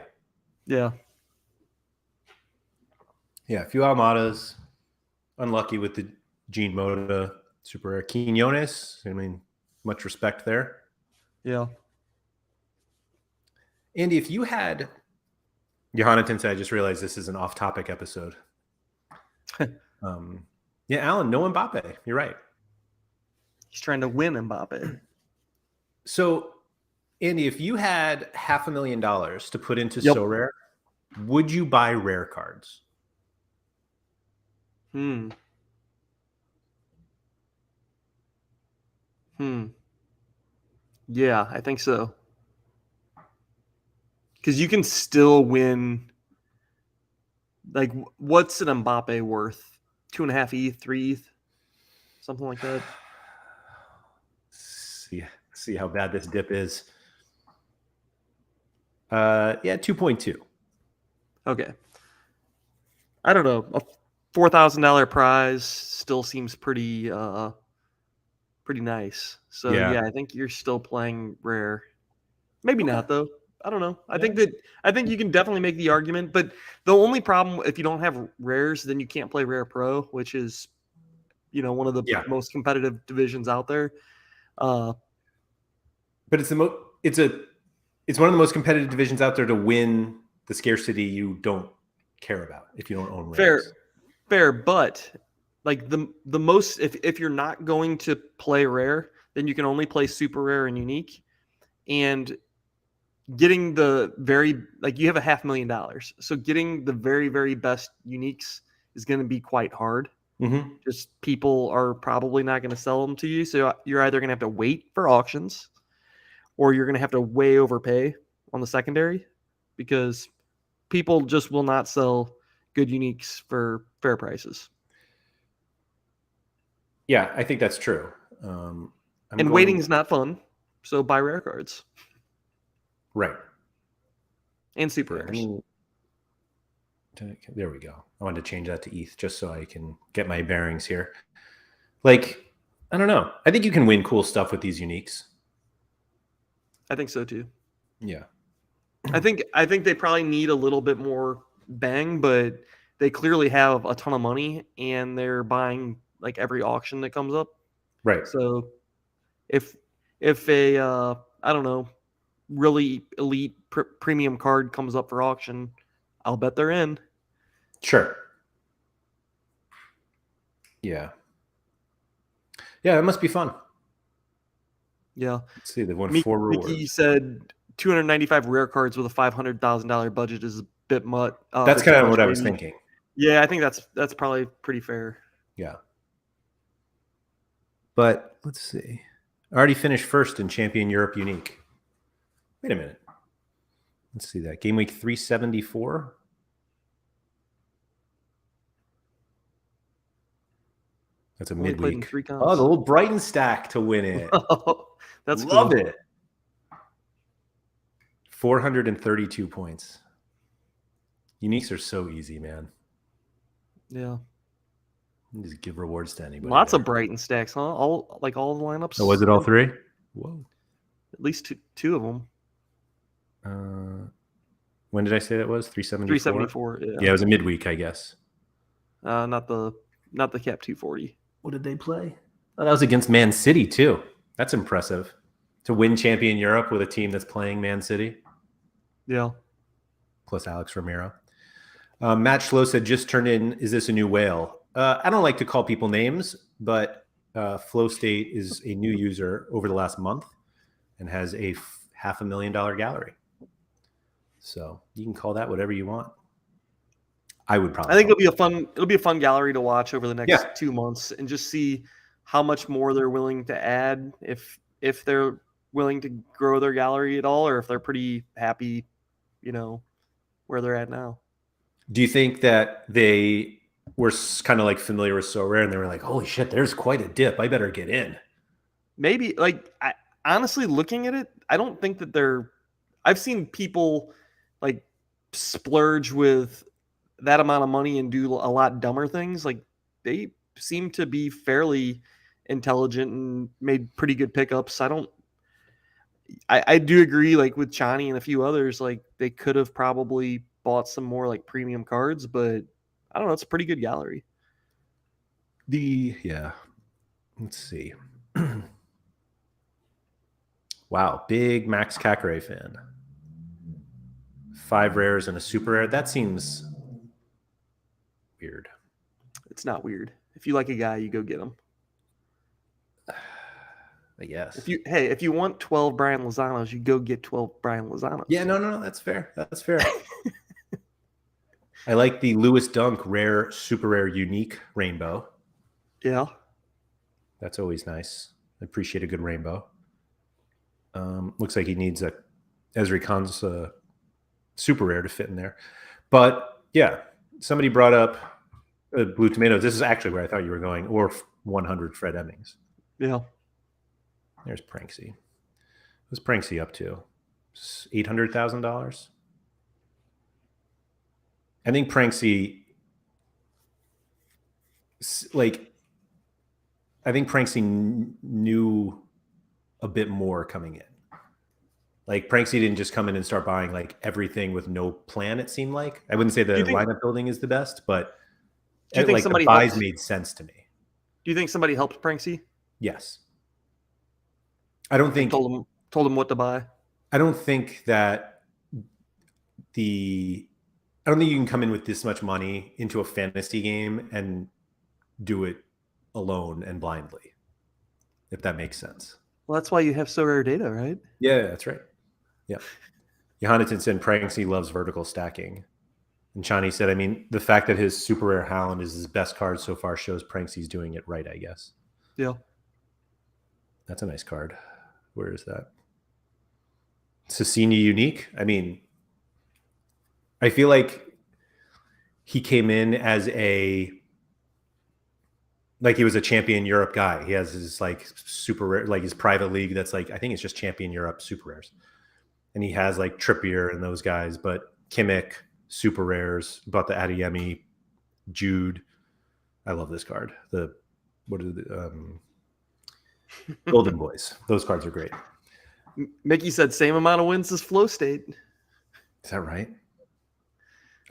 S1: Yeah, a few Almadas. Unlucky with the Gene Moda Super Rare. Quinones. I mean, much respect there.
S2: Yeah.
S1: Andy, if you had Johannaton said, I just realized this is an off-topic episode. Yeah, Alan, no Mbappe. You're right.
S2: He's trying to win Mbappe.
S1: So, Andy, if you had $500,000 to put into Sorare, would you buy rare cards?
S2: Yeah, I think so. Because you can still win. Like, what's an Mbappe worth? 2.5 ETH, 3 ETH, something like that.
S1: See how bad this dip is. Yeah, 2.2.
S2: Okay. I don't know. A $4,000 prize still seems pretty nice. So yeah, I think you're still playing rare. Maybe not though. I don't know. I think you can definitely make the argument, but the only problem if you don't have rares, then you can't play Rare Pro, which is, one of the most competitive divisions out there.
S1: But it's one of the most competitive divisions out there to win the scarcity you don't care about if you don't own rares.
S2: Fair, but like the most if you're not going to play rare, then you can only play super rare and unique, and getting the you have $500,000, so getting the very, very best uniques is going to be quite hard. Just people are probably not going to sell them to you, so you're either going to have to wait for auctions, or you're going to have to way overpay on the secondary, because people just will not sell good uniques for fair prices.
S1: Yeah, I think that's true.
S2: And waiting is not fun, so buy rare cards.
S1: Right.
S2: And super rares.
S1: There we go. I wanted to change that to ETH just so I can get my bearings here. Like, I don't know. I think you can win cool stuff with these uniques.
S2: I think so too.
S1: Yeah.
S2: I think they probably need a little bit more bang, but they clearly have a ton of money and they're buying like every auction that comes up.
S1: Right.
S2: So if a I don't know, really elite premium card comes up for auction, I'll bet they're in.
S1: Sure. Yeah. Yeah, that must be fun.
S2: Yeah.
S1: Let's see, they won 4 rewards.
S2: Mickey said 295 rare cards with a $500,000 budget is a bit much.
S1: That's kind of what I was thinking.
S2: Yeah, I think that's probably pretty fair.
S1: Yeah. But let's see. I already finished first in Champion Europe Unique. Wait a minute. Let's see that. Game week 374. That's a midweek. Oh, the little Brighton stack to win it.
S2: That's
S1: Love it. 432 points. Uniques are so easy, man.
S2: Yeah.
S1: You just give rewards to anybody.
S2: Lots of Brighton stacks, huh? All the lineups.
S1: Oh, was it all 3? Whoa.
S2: At least two of them.
S1: When did I say that was? 374?
S2: 374, yeah.
S1: Yeah, it was a midweek, I guess.
S2: Not the cap 240.
S1: What did they play? Oh, that was against Man City, too. That's impressive. To win Champion Europe with a team that's playing Man City.
S2: Yeah.
S1: Plus Alex Romero. Matt Schloss said, just turned in, is this a new whale? I don't like to call people names, but Flow State is a new user over the last month and has a $500,000 gallery. So you can call that whatever you want. I would probably.
S2: I think it'll be a fun gallery to watch over the next 2 months and just see how much more they're willing to add, if they're willing to grow their gallery at all, or if they're pretty happy, where they're at now.
S1: Do you think that they were kind of like familiar with Sorare and they were like, holy shit, there's quite a dip, I better get in?
S2: Maybe. Like, honestly, looking at it, I don't think that I've seen people like splurge with that amount of money and do a lot dumber things. Like, they seem to be fairly intelligent and made pretty good pickups. I do agree, like with Chani and a few others, like they could have probably bought some more like premium cards, but I don't know. It's a pretty good gallery.
S1: Let's see. Wow. Big Max Kakare fan. 5 rares and a super rare. That seems weird.
S2: It's not weird. If you like a guy, you go get him.
S1: I guess.
S2: If you want 12 Brian Lozanos, you go get 12 Brian Lozanos.
S1: Yeah, no, that's fair. That's fair. I like the Lewis Dunk rare, super rare, unique rainbow.
S2: Yeah.
S1: That's always nice. I appreciate a good rainbow. Looks like he needs a Ezri Khan's super rare to fit in there. But yeah, somebody brought up Blue Tomatoes. This is actually where I thought you were going, or 100 Fred Emmings.
S2: Yeah.
S1: There's Pranksy. What's Pranksy up to? $800,000? I think Pranksy, knew a bit more coming in. Like Pranksy didn't just come in and start buying like everything with no plan. It seemed like I wouldn't say the lineup building is the best, but
S2: do you think somebody
S1: the buys made sense to me.
S2: Do you think somebody helped Pranksy?
S1: Yes. I don't think
S2: told him what to buy.
S1: I don't think that you can come in with this much money into a fantasy game and do it alone and blindly, if that makes sense.
S2: Well, that's why you have Sorare data, right?
S1: Yeah, that's right. Yeah. Johanneton said Pranksy loves vertical stacking. And Chani said, I mean, the fact that his super rare Howland is his best card so far shows Pranksy's doing it right, I guess.
S2: Yeah.
S1: That's a nice card. Where is that? Cecina unique. I mean, I feel like he came in as he was a champion Europe guy. He has his like super rare, like his private league. That's like, I think it's just champion Europe super rares. And he has like Trippier and those guys, but Kimmich, super rares, bought the Adeyemi, Jude. I love this card. Golden Boys. Those cards are great.
S2: Mickey said same amount of wins as Flow State.
S1: Is that right?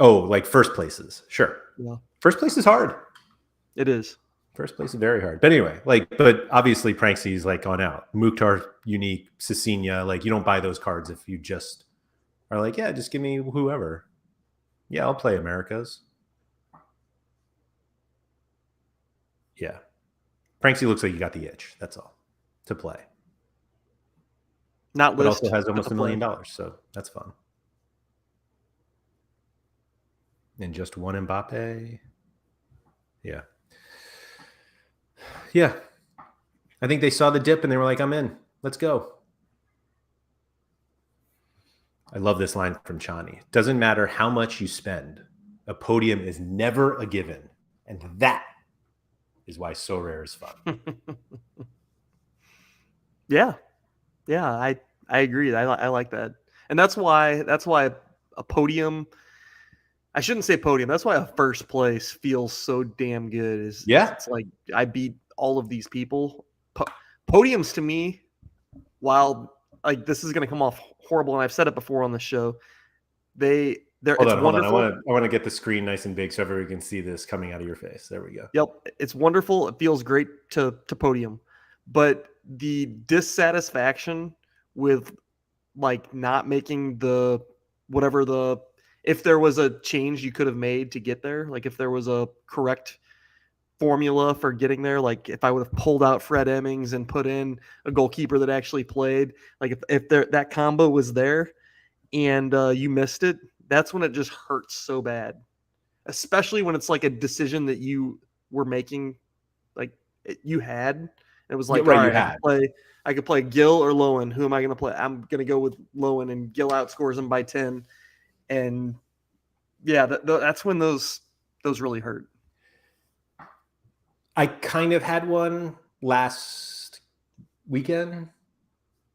S1: Oh, like first places. Sure.
S2: Yeah.
S1: First place is hard.
S2: It is.
S1: First place is very hard. But anyway, but obviously Pranksy's like gone out. Mukhtar unique, Cecina, like you don't buy those cards if you just are like, yeah, just give me whoever. Yeah, I'll play Americas. Yeah. Pranksy looks like you got the itch. That's all to play.
S2: Not
S1: but
S2: list,
S1: also has almost $1 million, so that's fun. And just one Mbappe. Yeah. Yeah. I think they saw the dip and they were like, I'm in. Let's go. I love this line from Chani. Doesn't matter how much you spend. A podium is never a given. And that is why Sorare is fun.
S2: Yeah. Yeah, I agree. I like that. And that's why a podium, I shouldn't say podium. That's why a first place feels so damn good. It's like I beat all of these people. Podiums to me, while like this is going to come off horrible, and I've said it before on the show, hold on.
S1: I want to get the screen nice and big so everyone can see this coming out of your face. There we go.
S2: Yep, it's wonderful. It feels great to podium, but the dissatisfaction with like not making if there was a change you could have made to get there, like if there was a correct formula for getting there, like if I would have pulled out Fred Emmings and put in a goalkeeper that actually played, like if that combo was there and you missed it, that's when it just hurts so bad, especially when it's like a decision that you were making, like you had. It was like,
S1: right,
S2: all right, I could play Gil or Lowen. Who am I going to play? I'm going to go with Lowen, and Gil outscores him by 10. And yeah, that's when those really hurt.
S1: I kind of had one last weekend.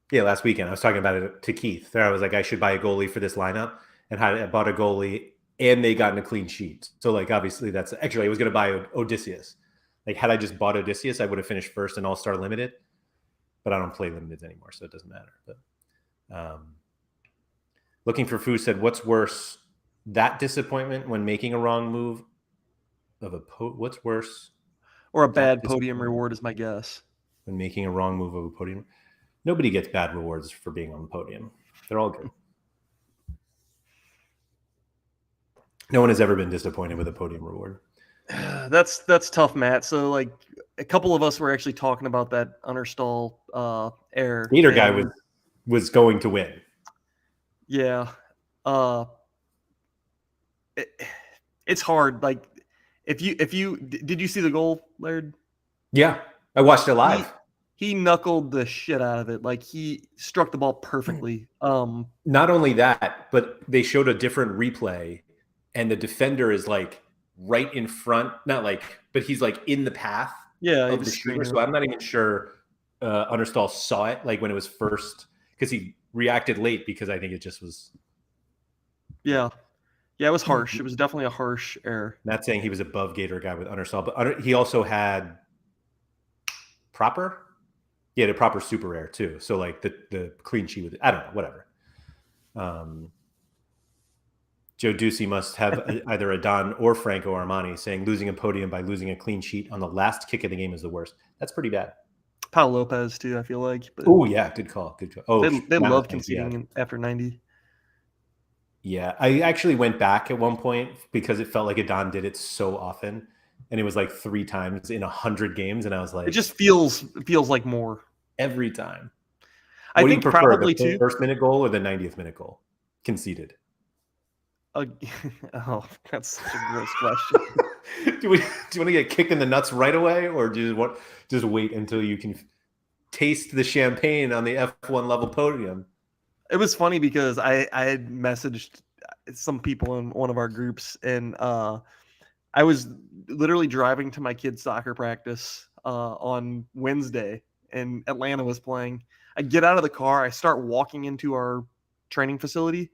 S1: Yeah, last weekend. I was talking about it to Keith. There I was like, I should buy a goalie for this lineup. And I bought a goalie, and they got in a clean sheet. So like, obviously that's actually, I was going to buy Odysseus. Like had I just bought Odysseus, I would have finished first in All-Star Limited. But I don't play Limiteds anymore, so it doesn't matter. But Looking for Food said, what's worse, that disappointment when making a wrong move what's worse?
S2: Or a bad podium reward is my guess.
S1: When making a wrong move of a podium. Nobody gets bad rewards for being on the podium. They're all good. No one has ever been disappointed with a podium reward.
S2: That's tough, Matt. So like a couple of us were actually talking about that Understall error.
S1: Skater guy was going to win.
S2: Yeah. It's hard. Like if you did you see the goal, Laird?
S1: Yeah, I watched it live.
S2: He knuckled the shit out of it. Like he struck the ball perfectly.
S1: Not only that, but they showed a different replay, and the defender is like right in front. Not like, but he's like in the path of the shooter. So I'm not even sure Understall saw it like when it was first, because he reacted late, because I think it just was.
S2: Yeah, it was harsh. It was definitely a harsh error.
S1: Not saying he was above Gator guy with Understall, but he also had proper. He had a proper super rare too. So like the clean sheet with it. I don't know, whatever. Joe Ducey must have either a Don or Franco Armani saying losing a podium by losing a clean sheet on the last kick of the game is the worst. That's pretty bad.
S2: Paul Lopez too, I feel like.
S1: Oh yeah, good call. Good call. Oh,
S2: they love conceding after 90.
S1: Yeah, I actually went back at one point because it felt like a Don did it so often, and it was like 3 times in 100 games, and I was like,
S2: it just feels like more
S1: every time.
S2: I think
S1: prefer,
S2: probably
S1: the first minute goal or the 90th minute goal conceded?
S2: Oh, that's such a gross question.
S1: do you want to get kicked in the nuts right away, or do you just wait until you can taste the champagne on the F1 level podium?
S2: It was funny because I had messaged some people in one of our groups, and I was literally driving to my kid's soccer practice on Wednesday, and Atlanta was playing. I get out of the car, I start walking into our training facility,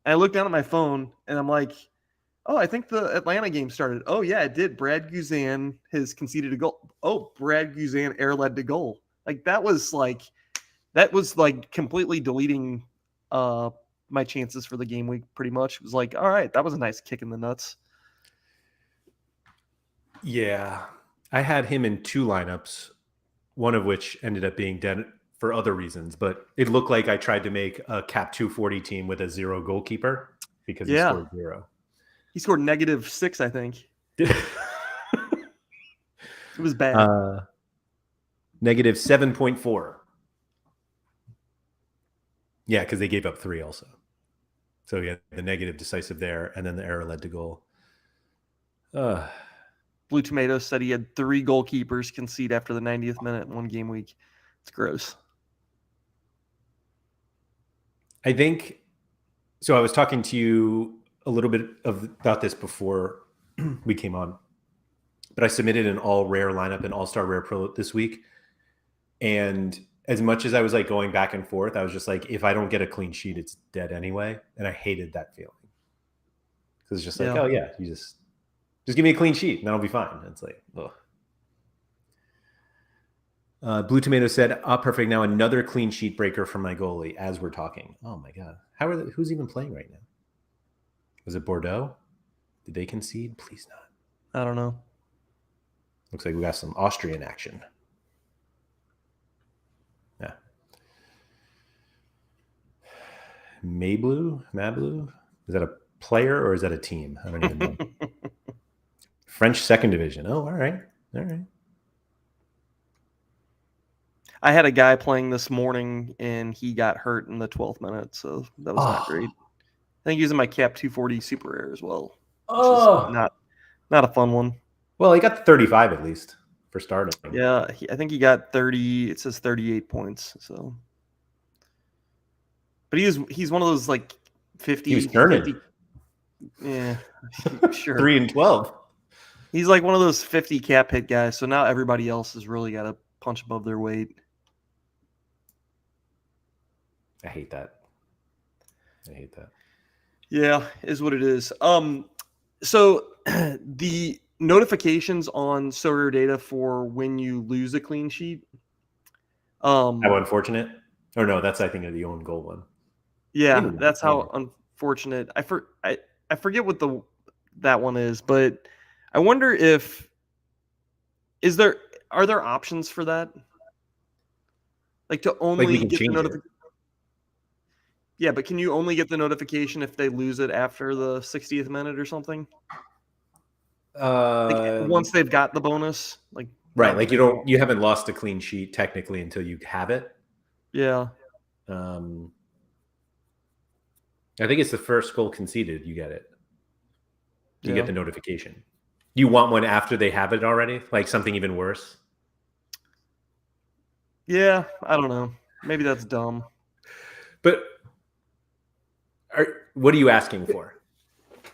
S2: and I look down at my phone, and I'm like, oh, I think the Atlanta game started. Oh, yeah, it did. Brad Guzan has conceded a goal. Oh, Brad Guzan air-led to goal. Like, that was like completely deleting my chances for the game week pretty much. It was like, all right, that was a nice kick in the nuts.
S1: Yeah. I had him in 2 lineups, one of which ended up being dead for other reasons, but it looked like I tried to make a cap 240 team with a 0 goalkeeper because he scored 0.
S2: He scored -6, I think. It was bad.
S1: -7.4. Yeah, because they gave up 3 also. So yeah, the negative decisive there, and then the error led to goal.
S2: Blue Tomato said he had 3 goalkeepers concede after the 90th minute in one game week. It's gross.
S1: I think so. I was talking to you a little bit about this before we came on, but I submitted an all rare lineup and all-star rare pro this week. And as much as I was like going back and forth, I was just like, if I don't get a clean sheet, it's dead anyway. And I hated that feeling. Because it's just like, oh yeah, you just give me a clean sheet and that'll be fine. And it's like, ugh. Blue Tomato said, perfect. Now another clean sheet breaker from my goalie as we're talking. Oh my God. Who's even playing right now? Was it Bordeaux? Did they concede? Please not.
S2: I don't know.
S1: Looks like we got some Austrian action. Yeah. Mablu? Is that a player or is that a team? I don't even know. French second division. Oh, all right.
S2: I had a guy playing this morning, and he got hurt in the 12th minute, so that was not great. I think using my cap 240 super rare as well. Not a fun one.
S1: Well, he got 35 at least for starting.
S2: Yeah, I think he got 30. It says 38 points. So, but he's one of those like 50.
S1: He was turning.
S2: 50, yeah, sure.
S1: 3 and 12.
S2: He's like one of those 50 cap hit guys. So now everybody else has really got to punch above their weight.
S1: I hate that.
S2: Yeah, is what it is. So the notifications on Sorare data for when you lose a clean sheet.
S1: How unfortunate? Or no, that's I think the own goal one.
S2: Yeah, that's how unfortunate. I forget what that one is, but I wonder if are there options for that? Like to only get the notification. Yeah, but can you only get the notification if they lose it after the 60th minute or something? Once they've got the bonus,
S1: right, like you haven't lost a clean sheet technically until you have it.
S2: Yeah.
S1: I think it's the first goal conceded. You get it. You get the notification. You want one after they have it already, like something even worse.
S2: Yeah, I don't know. Maybe that's dumb.
S1: But what are you asking for?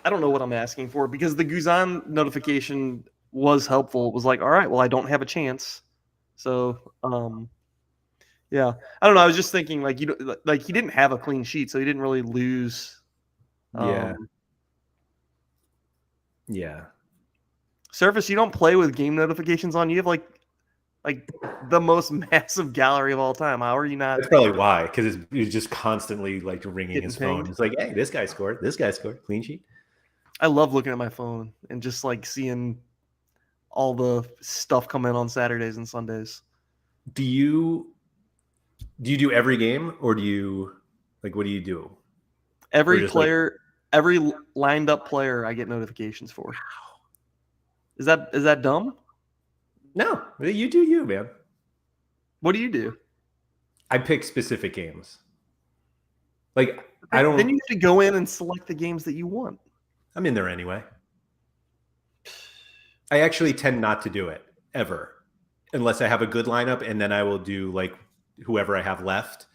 S2: I don't know what I'm asking for because the Guzan notification was helpful. It was like, all right, well, I don't have a chance. So, yeah, I don't know. I was just thinking, like, he didn't have a clean sheet, so he didn't really lose.
S1: Yeah.
S2: Surface, you don't play with game notifications on. You have like the most massive gallery of all time. How are you not?
S1: That's probably why, because it's just constantly like ringing his phone.
S2: Pinged.
S1: It's like, hey, this guy scored. This guy scored. Clean sheet.
S2: I love looking at my phone and just like seeing all the stuff come in on Saturdays and Sundays.
S1: Do you do every game, or do you what do you do?
S2: Every player, every lined up player, I get notifications for. Is that dumb?
S1: No, you do you, man.
S2: What do you do?
S1: I pick specific games. Like I don't.
S2: Then you have to go in and select the games that you want.
S1: I'm in there anyway. I actually tend not to do it ever, unless I have a good lineup, and then I will do like whoever I have left.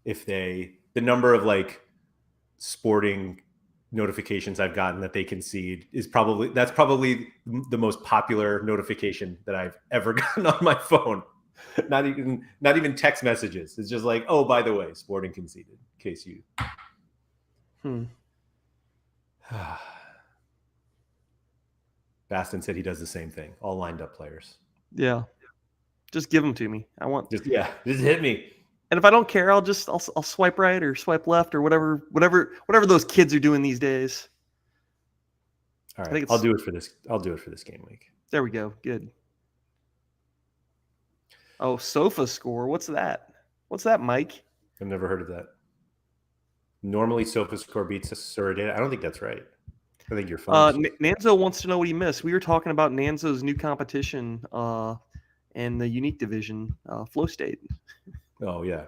S1: If the number of like sporting notifications I've gotten that they concede is probably the most popular notification that I've ever gotten on my phone. Not even text messages. It's just like, oh, by the way, Sporting conceded. In case you. Baston said he does the same thing. All lined up players.
S2: Yeah, just give them to me. I want.
S1: Just hit me.
S2: And if I don't care, I'll swipe right or swipe left or whatever those kids are doing these days.
S1: All right, I'll do it for this. I'll do it for this game week.
S2: There we go. Good. Oh, Sofa Score. What's that? What's that, Mike?
S1: I've never heard of that. Normally, Sofa Score beats a Sorare. I don't think that's right. I think you're fine.
S2: Nanzo wants to know what he missed. We were talking about Nanzo's new competition in the unique division, Flow State.
S1: Oh, yeah.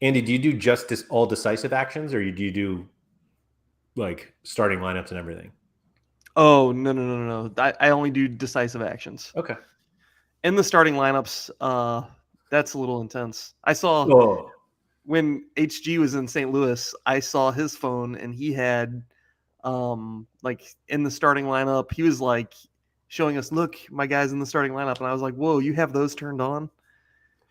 S1: Andy, do you do just all decisive actions, or do you do like starting lineups and everything?
S2: Oh, no. I only do decisive actions.
S1: Okay.
S2: In the starting lineups, that's a little intense. I saw when HG was in St. Louis, I saw his phone and he had like in the starting lineup, he was like showing us, look, my guy's in the starting lineup. And I was like, whoa, you have those turned on?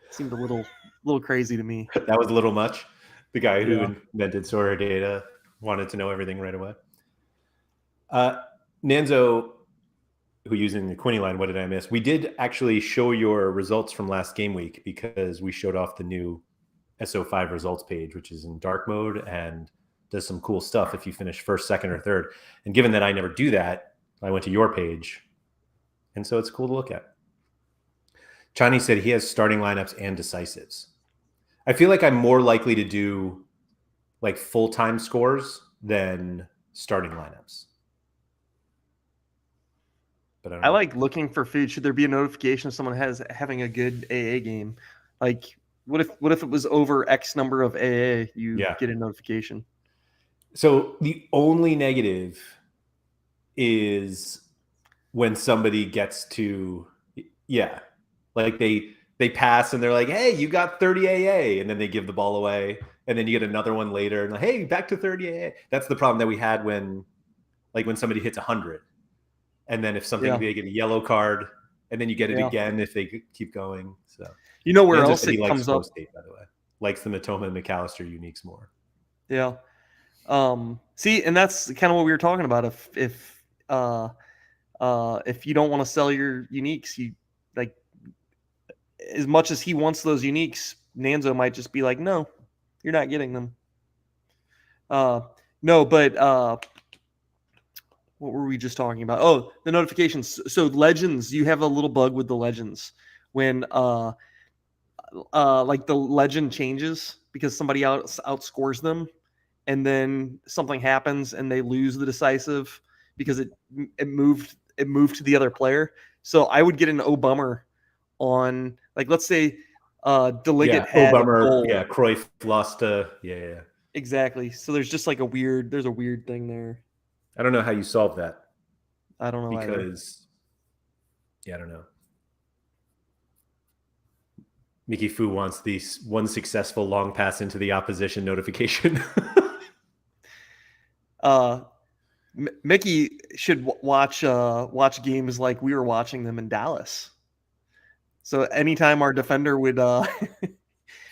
S2: It seemed a little crazy to me.
S1: That was a little much. The guy who invented Sorare data wanted to know everything right away. Nanzo, who using the Quinny line, what did I miss? We did actually show your results from last game week because we showed off the new SO5 results page, which is in dark mode and does some cool stuff if you finish first, second, or third. And given that I never do that, I went to your page. And so it's cool to look at. Chani said he has starting lineups and decisives. I feel like I'm more likely to do like full-time scores than starting lineups. But I
S2: like looking for food. Should there be a notification if someone having a good AA game? Like, what if it was over X number of AA? You get a notification.
S1: So the only negative is when somebody gets to like they pass and they're like, hey, you got 30 AA, and then they give the ball away, and then you get another one later and like, hey, back to 30 AA. That's the problem that we had when somebody hits 100. And then if something they get a yellow card, and then you get it again if they keep going. So
S2: you know where else it comes up?
S1: State, by the way, likes the Matoma and McAllister uniques more.
S2: Yeah. See, and that's kind of what we were talking about. If you don't want to sell your uniques, you like as much as he wants those uniques, Nanzo might just be like, no, you're not getting them. No, but what were we just talking about? Oh, the notifications. So legends, you have a little bug with the legends when like the legend changes because somebody outscores them, and then something happens and they lose the decisive because it moved to the other player. So I would get an oh bummer on, like, let's say De Ligt had a goal.
S1: Yeah, Cruyff lost yeah.
S2: Exactly. So there's just like a weird thing there.
S1: I don't know how you solve that.
S2: I don't know
S1: because I don't know. Mickey Fu wants the one successful long pass into the opposition notification.
S2: Mickey should watch games like we were watching them in Dallas. So anytime our defender would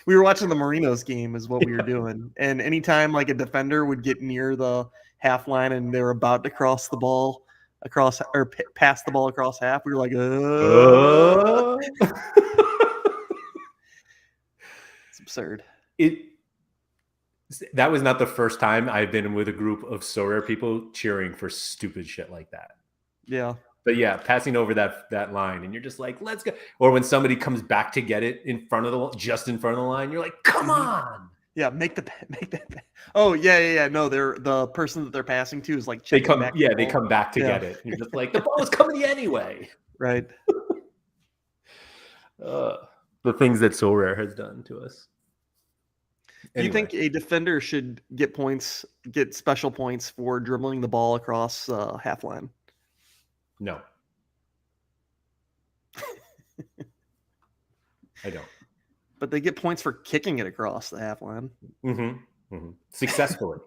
S2: we were watching the Marinos game is what we were doing. And anytime like a defender would get near the half line and they're about to cross the ball across or pass the ball across half, we were like, It's absurd.
S1: That was not the first time I've been with a group of Sorare people cheering for stupid shit like that.
S2: Yeah.
S1: But yeah, passing over that line and you're just like, let's go. Or when somebody comes back to get it just in front of the line, you're like, come on.
S2: Yeah, make that. Oh yeah. No, they're the person that they're passing to is like
S1: they come back to get it. You're just like, the ball was coming anyway.
S2: Right.
S1: The things that Sorare has done to us.
S2: Do you think a defender should get special points for dribbling the ball across half line?
S1: No. I don't.
S2: But they get points for kicking it across the half line.
S1: Mm-hmm. Mm-hmm. Successfully.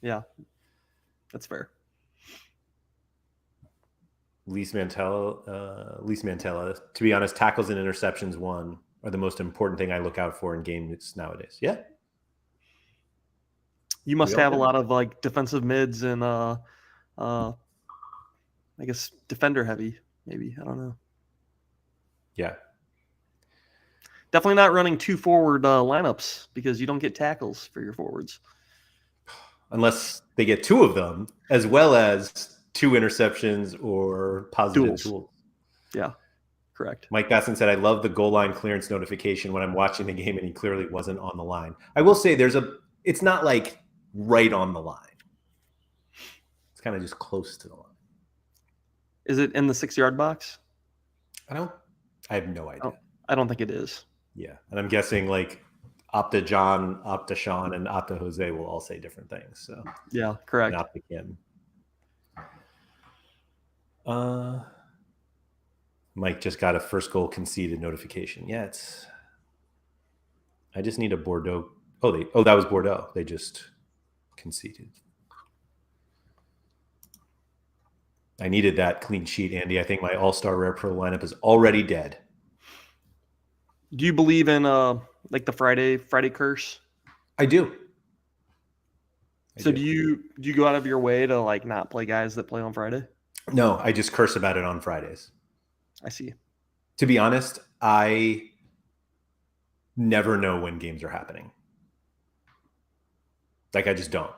S2: Yeah. That's fair.
S1: Lease Mantella. To be honest, tackles and interceptions are the most important thing I look out for in games nowadays. Yeah.
S2: You must have a lot of like defensive mids and I guess defender heavy, maybe. I don't know.
S1: Yeah.
S2: Definitely not running 2 forward lineups because you don't get tackles for your forwards.
S1: Unless they get 2 of them, as well as 2 interceptions or positive duels.
S2: Yeah, correct.
S1: Mike Basson said, I love the goal line clearance notification when I'm watching the game and he clearly wasn't on the line. I will say it's not like right on the line. It's kind of just close to the line.
S2: Is it in the 6-yard box?
S1: I have no idea.
S2: I don't think it is.
S1: Yeah. And I'm guessing like Opta John, Opta Sean, and Opta Jose will all say different things. So
S2: yeah, correct.
S1: And Opta Kim. Mike just got a first goal conceded notification. Yeah, I just need a Bordeaux. That was Bordeaux. They just conceded. I needed that clean sheet, Andy. I think my All-Star Rare Pro lineup is already dead.
S2: Do you believe in like the Friday curse?
S1: I do.
S2: Do you go out of your way to like not play guys that play on Friday?
S1: No, I just curse about it on Fridays.
S2: I see.
S1: To be honest, I never know when games are happening. Like I just don't.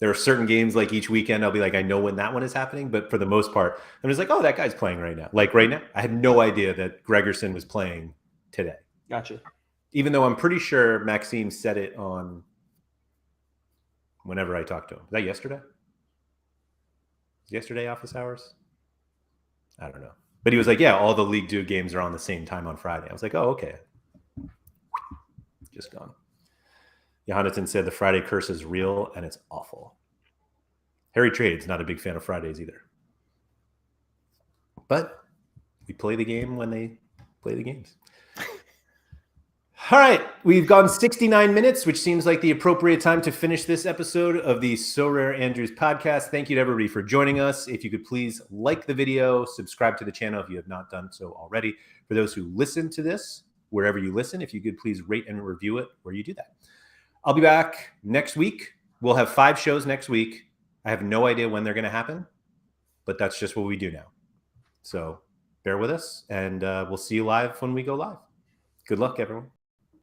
S1: There are certain games like each weekend I'll be like, I know when that one is happening, but for the most part, I'm just like, oh, that guy's playing right now. Like right now, I had no idea that Gregerson was playing today.
S2: Gotcha.
S1: Even though I'm pretty sure Maxime said it on whenever I talked to him. Was that yesterday? Was yesterday office hours? I don't know. But he was like, yeah, all the League 2 games are on the same time on Friday. I was like, oh, okay. Just gone. Johanneton said the Friday curse is real and it's awful. Harry Trade's not a big fan of Fridays either. But we play the game when they play the games. All right. We've gone 69 minutes, which seems like the appropriate time to finish this episode of the SorareAndrews podcast. Thank you to everybody for joining us. If you could please like the video, subscribe to the channel if you have not done so already. For those who listen to this, wherever you listen, if you could please rate and review it where you do that. I'll be back next week. We'll have 5 shows next week. I have no idea when they're going to happen, but that's just what we do now. So bear with us, and we'll see you live when we go live. Good luck, everyone.